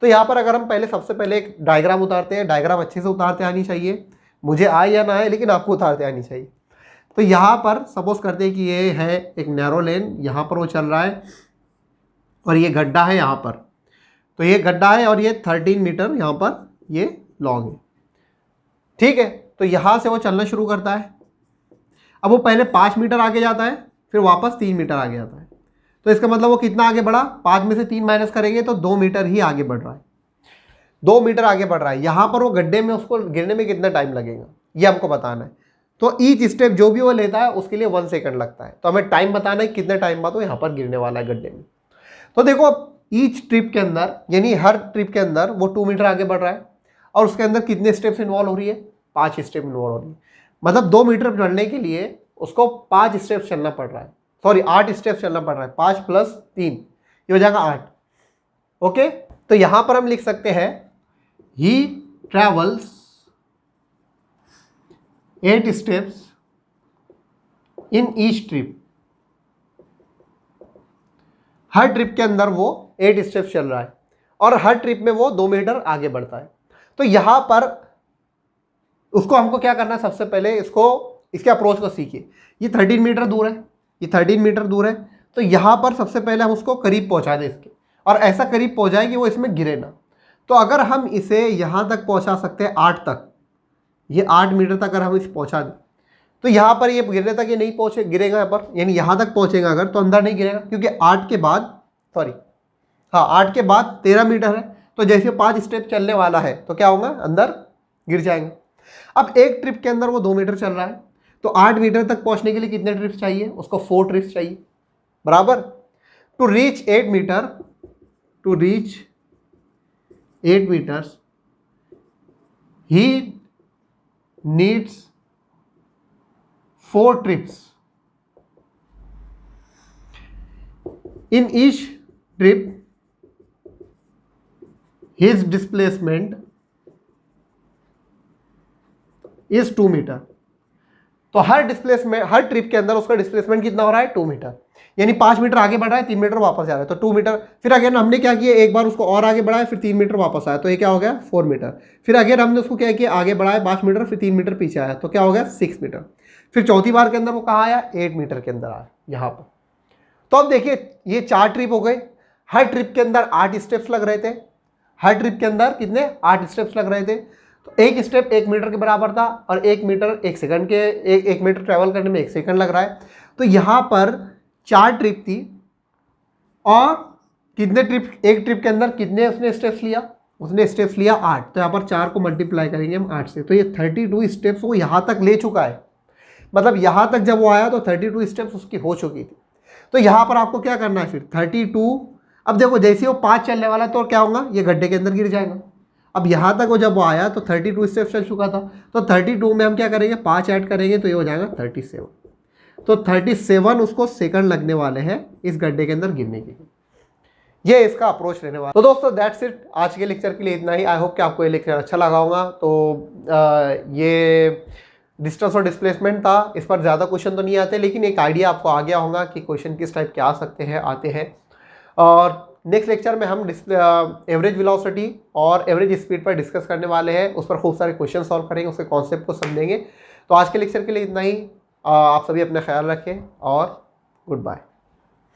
तो यहाँ पर अगर हम सबसे पहले एक डायग्राम उतारते हैं, डायग्राम अच्छे से उतारते आनी चाहिए, मुझे आए या ना आए लेकिन आपको उतारते आनी चाहिए। तो यहाँ पर सपोज करते हैं कि ये है एक नैरो लेन, यहाँ पर वो चल रहा है और ये गड्ढा है यहाँ पर। तो ये गड्ढा है और ये 13 मीटर यहाँ पर ये लॉन्ग है, ठीक है। तो यहाँ से वो चलना शुरू करता है। अब वो पहले 5 मीटर आगे जाता है, फिर वापस 3 मीटर आगे आता है। तो इसका मतलब वो कितना आगे बढ़ा, 5 में से 3 माइनस करेंगे तो 2 मीटर ही आगे बढ़ रहा है, 2 मीटर आगे बढ़ रहा है। यहाँ पर वो गड्ढे में उसको गिरने में कितना टाइम लगेगा ये हमको बताना है। तो ईच स्टेप जो भी वो लेता है उसके लिए 1 सेकंड लगता है। तो हमें टाइम बताना है कितने टाइम बाद वो यहाँ पर गिरने वाला है गड्ढे में। तो देखो अब ईच ट्रिप के अंदर, यानी हर ट्रिप के अंदर वो 2 मीटर आगे बढ़ रहा है और उसके अंदर कितने स्टेप्स इन्वॉल्व हो रही है, 5 स्टेप इन्वॉल्व हो रही है। मतलब 2 मीटर चढ़ने के लिए उसको 5 स्टेप्स चलना पड़ रहा है, सॉरी 8 स्टेप्स चलना पड़ रहा है। 5 + 3 ये हो जाएगा 8। ओके, तो यहां पर हम लिख सकते हैं ही travels 8 steps in each trip. Her trip के अंदर वो 8 स्टेप्स चल रहा है और हर ट्रिप में वो 2 मीटर आगे बढ़ता है। तो यहां पर उसको हमको क्या करना है, सबसे पहले इसके अप्रोच को सीखिए। ये 13 मीटर दूर है, ये 13 मीटर दूर है। तो यहाँ पर सबसे पहले हम उसको करीब पहुँचा दें इसके, और ऐसा करीब पहुँचाए कि वो इसमें गिरे ना। तो अगर हम इसे यहाँ तक पहुँचा सकते हैं 8 तक, ये 8 मीटर तक अगर हम इसे पहुँचा दें तो यहाँ पर ये गिरने तक ये नहीं पहुँचे, गिरेगा यहाँ पर, यानी यहाँ तक पहुँचेगा अगर तो अंदर नहीं गिरेगा, क्योंकि 8 के बाद 13 मीटर है। तो जैसे 5 स्टेप चलने वाला है तो क्या होगा, अंदर गिर जाएंगे। अब एक ट्रिप के अंदर वो 2 मीटर चल रहा है, तो 8 मीटर तक पहुंचने के लिए कितने ट्रिप्स चाहिए, उसको 4 ट्रिप्स चाहिए, बराबर। To reach 8 meters he needs 4 trips. In each trip his displacement is 2 meter. तो हर ट्रिप के अंदर उसका डिस्प्लेसमेंट कितना हो रहा है, 2 मीटर। यानी 5 मीटर आगे बढ़ रहा है, 3 मीटर वापस जा रहा है, तो 2 मीटर। फिर अगेन हमने क्या किया, एक बार उसको और आगे बढ़ाया, फिर 3 मीटर वापस आया, तो ये क्या हो गया, 4 मीटर। फिर अगेन हमने उसको क्या किया, आगे बढ़ाया 5 मीटर, फिर 3 मीटर पीछे आया, तो क्या हो गया, 6 मीटर। फिर चौथी बार के अंदर वो कहाँ आया, 8 मीटर के अंदर आया, यहाँ पर। तो अब देखिए ये 4 ट्रिप हो गए। हर ट्रिप के अंदर 8 स्टेप्स लग रहे थे। हर ट्रिप के अंदर कितने, 8 स्टेप्स लग रहे थे। तो एक स्टेप 1 मीटर के बराबर था और 1 मीटर 1 सेकंड के, 1 मीटर ट्रेवल करने में 1 सेकंड लग रहा है। तो यहाँ पर 4 ट्रिप थी और कितने ट्रिप, एक ट्रिप के अंदर कितने उसने स्टेप्स लिया, उसने स्टेप्स लिया 8। तो यहाँ पर 4 को मल्टीप्लाई करेंगे हम 8 से, तो ये 32 स्टेप्स वो यहाँ तक ले चुका है। मतलब यहाँ तक जब वो आया तो 32 स्टेप्स उसकी हो चुकी थी। तो यहाँ पर आपको क्या करना है फिर 32। अब देखो जैसे वो 5 चलने वाला तो क्या होगा, ये गड्ढे के अंदर गिर जाएगा। अब यहाँ तक वो जब वो आया तो 32 स्टेप्स चल चुका था, तो 32 में हम क्या करेंगे, 5 ऐड करेंगे तो ये हो जाएगा 37। तो 37 उसको सेकंड लगने वाले हैं इस गड्ढे के अंदर गिरने के लिए। ये इसका अप्रोच रहने वाला। तो दोस्तों दैट्स इट, आज के लेक्चर के लिए इतना ही। आई होप कि आपको ये लेक्चर अच्छा लगा होगा। तो ये डिस्टेंस और डिस्प्लेसमेंट था, इस पर ज़्यादा क्वेश्चन तो नहीं आते, लेकिन एक आइडिया आपको आ गया होगा कि क्वेश्चन किस टाइप के आ सकते हैं, आते हैं। और नेक्स्ट लेक्चर में हम एवरेज वेलोसिटी और एवरेज स्पीड पर डिस्कस करने वाले हैं, उस पर खूब सारे क्वेश्चन सॉल्व करेंगे, उसके कॉन्सेप्ट को समझेंगे। तो आज के लेक्चर के लिए इतना ही। आप सभी अपना ख्याल रखें और गुड बाय।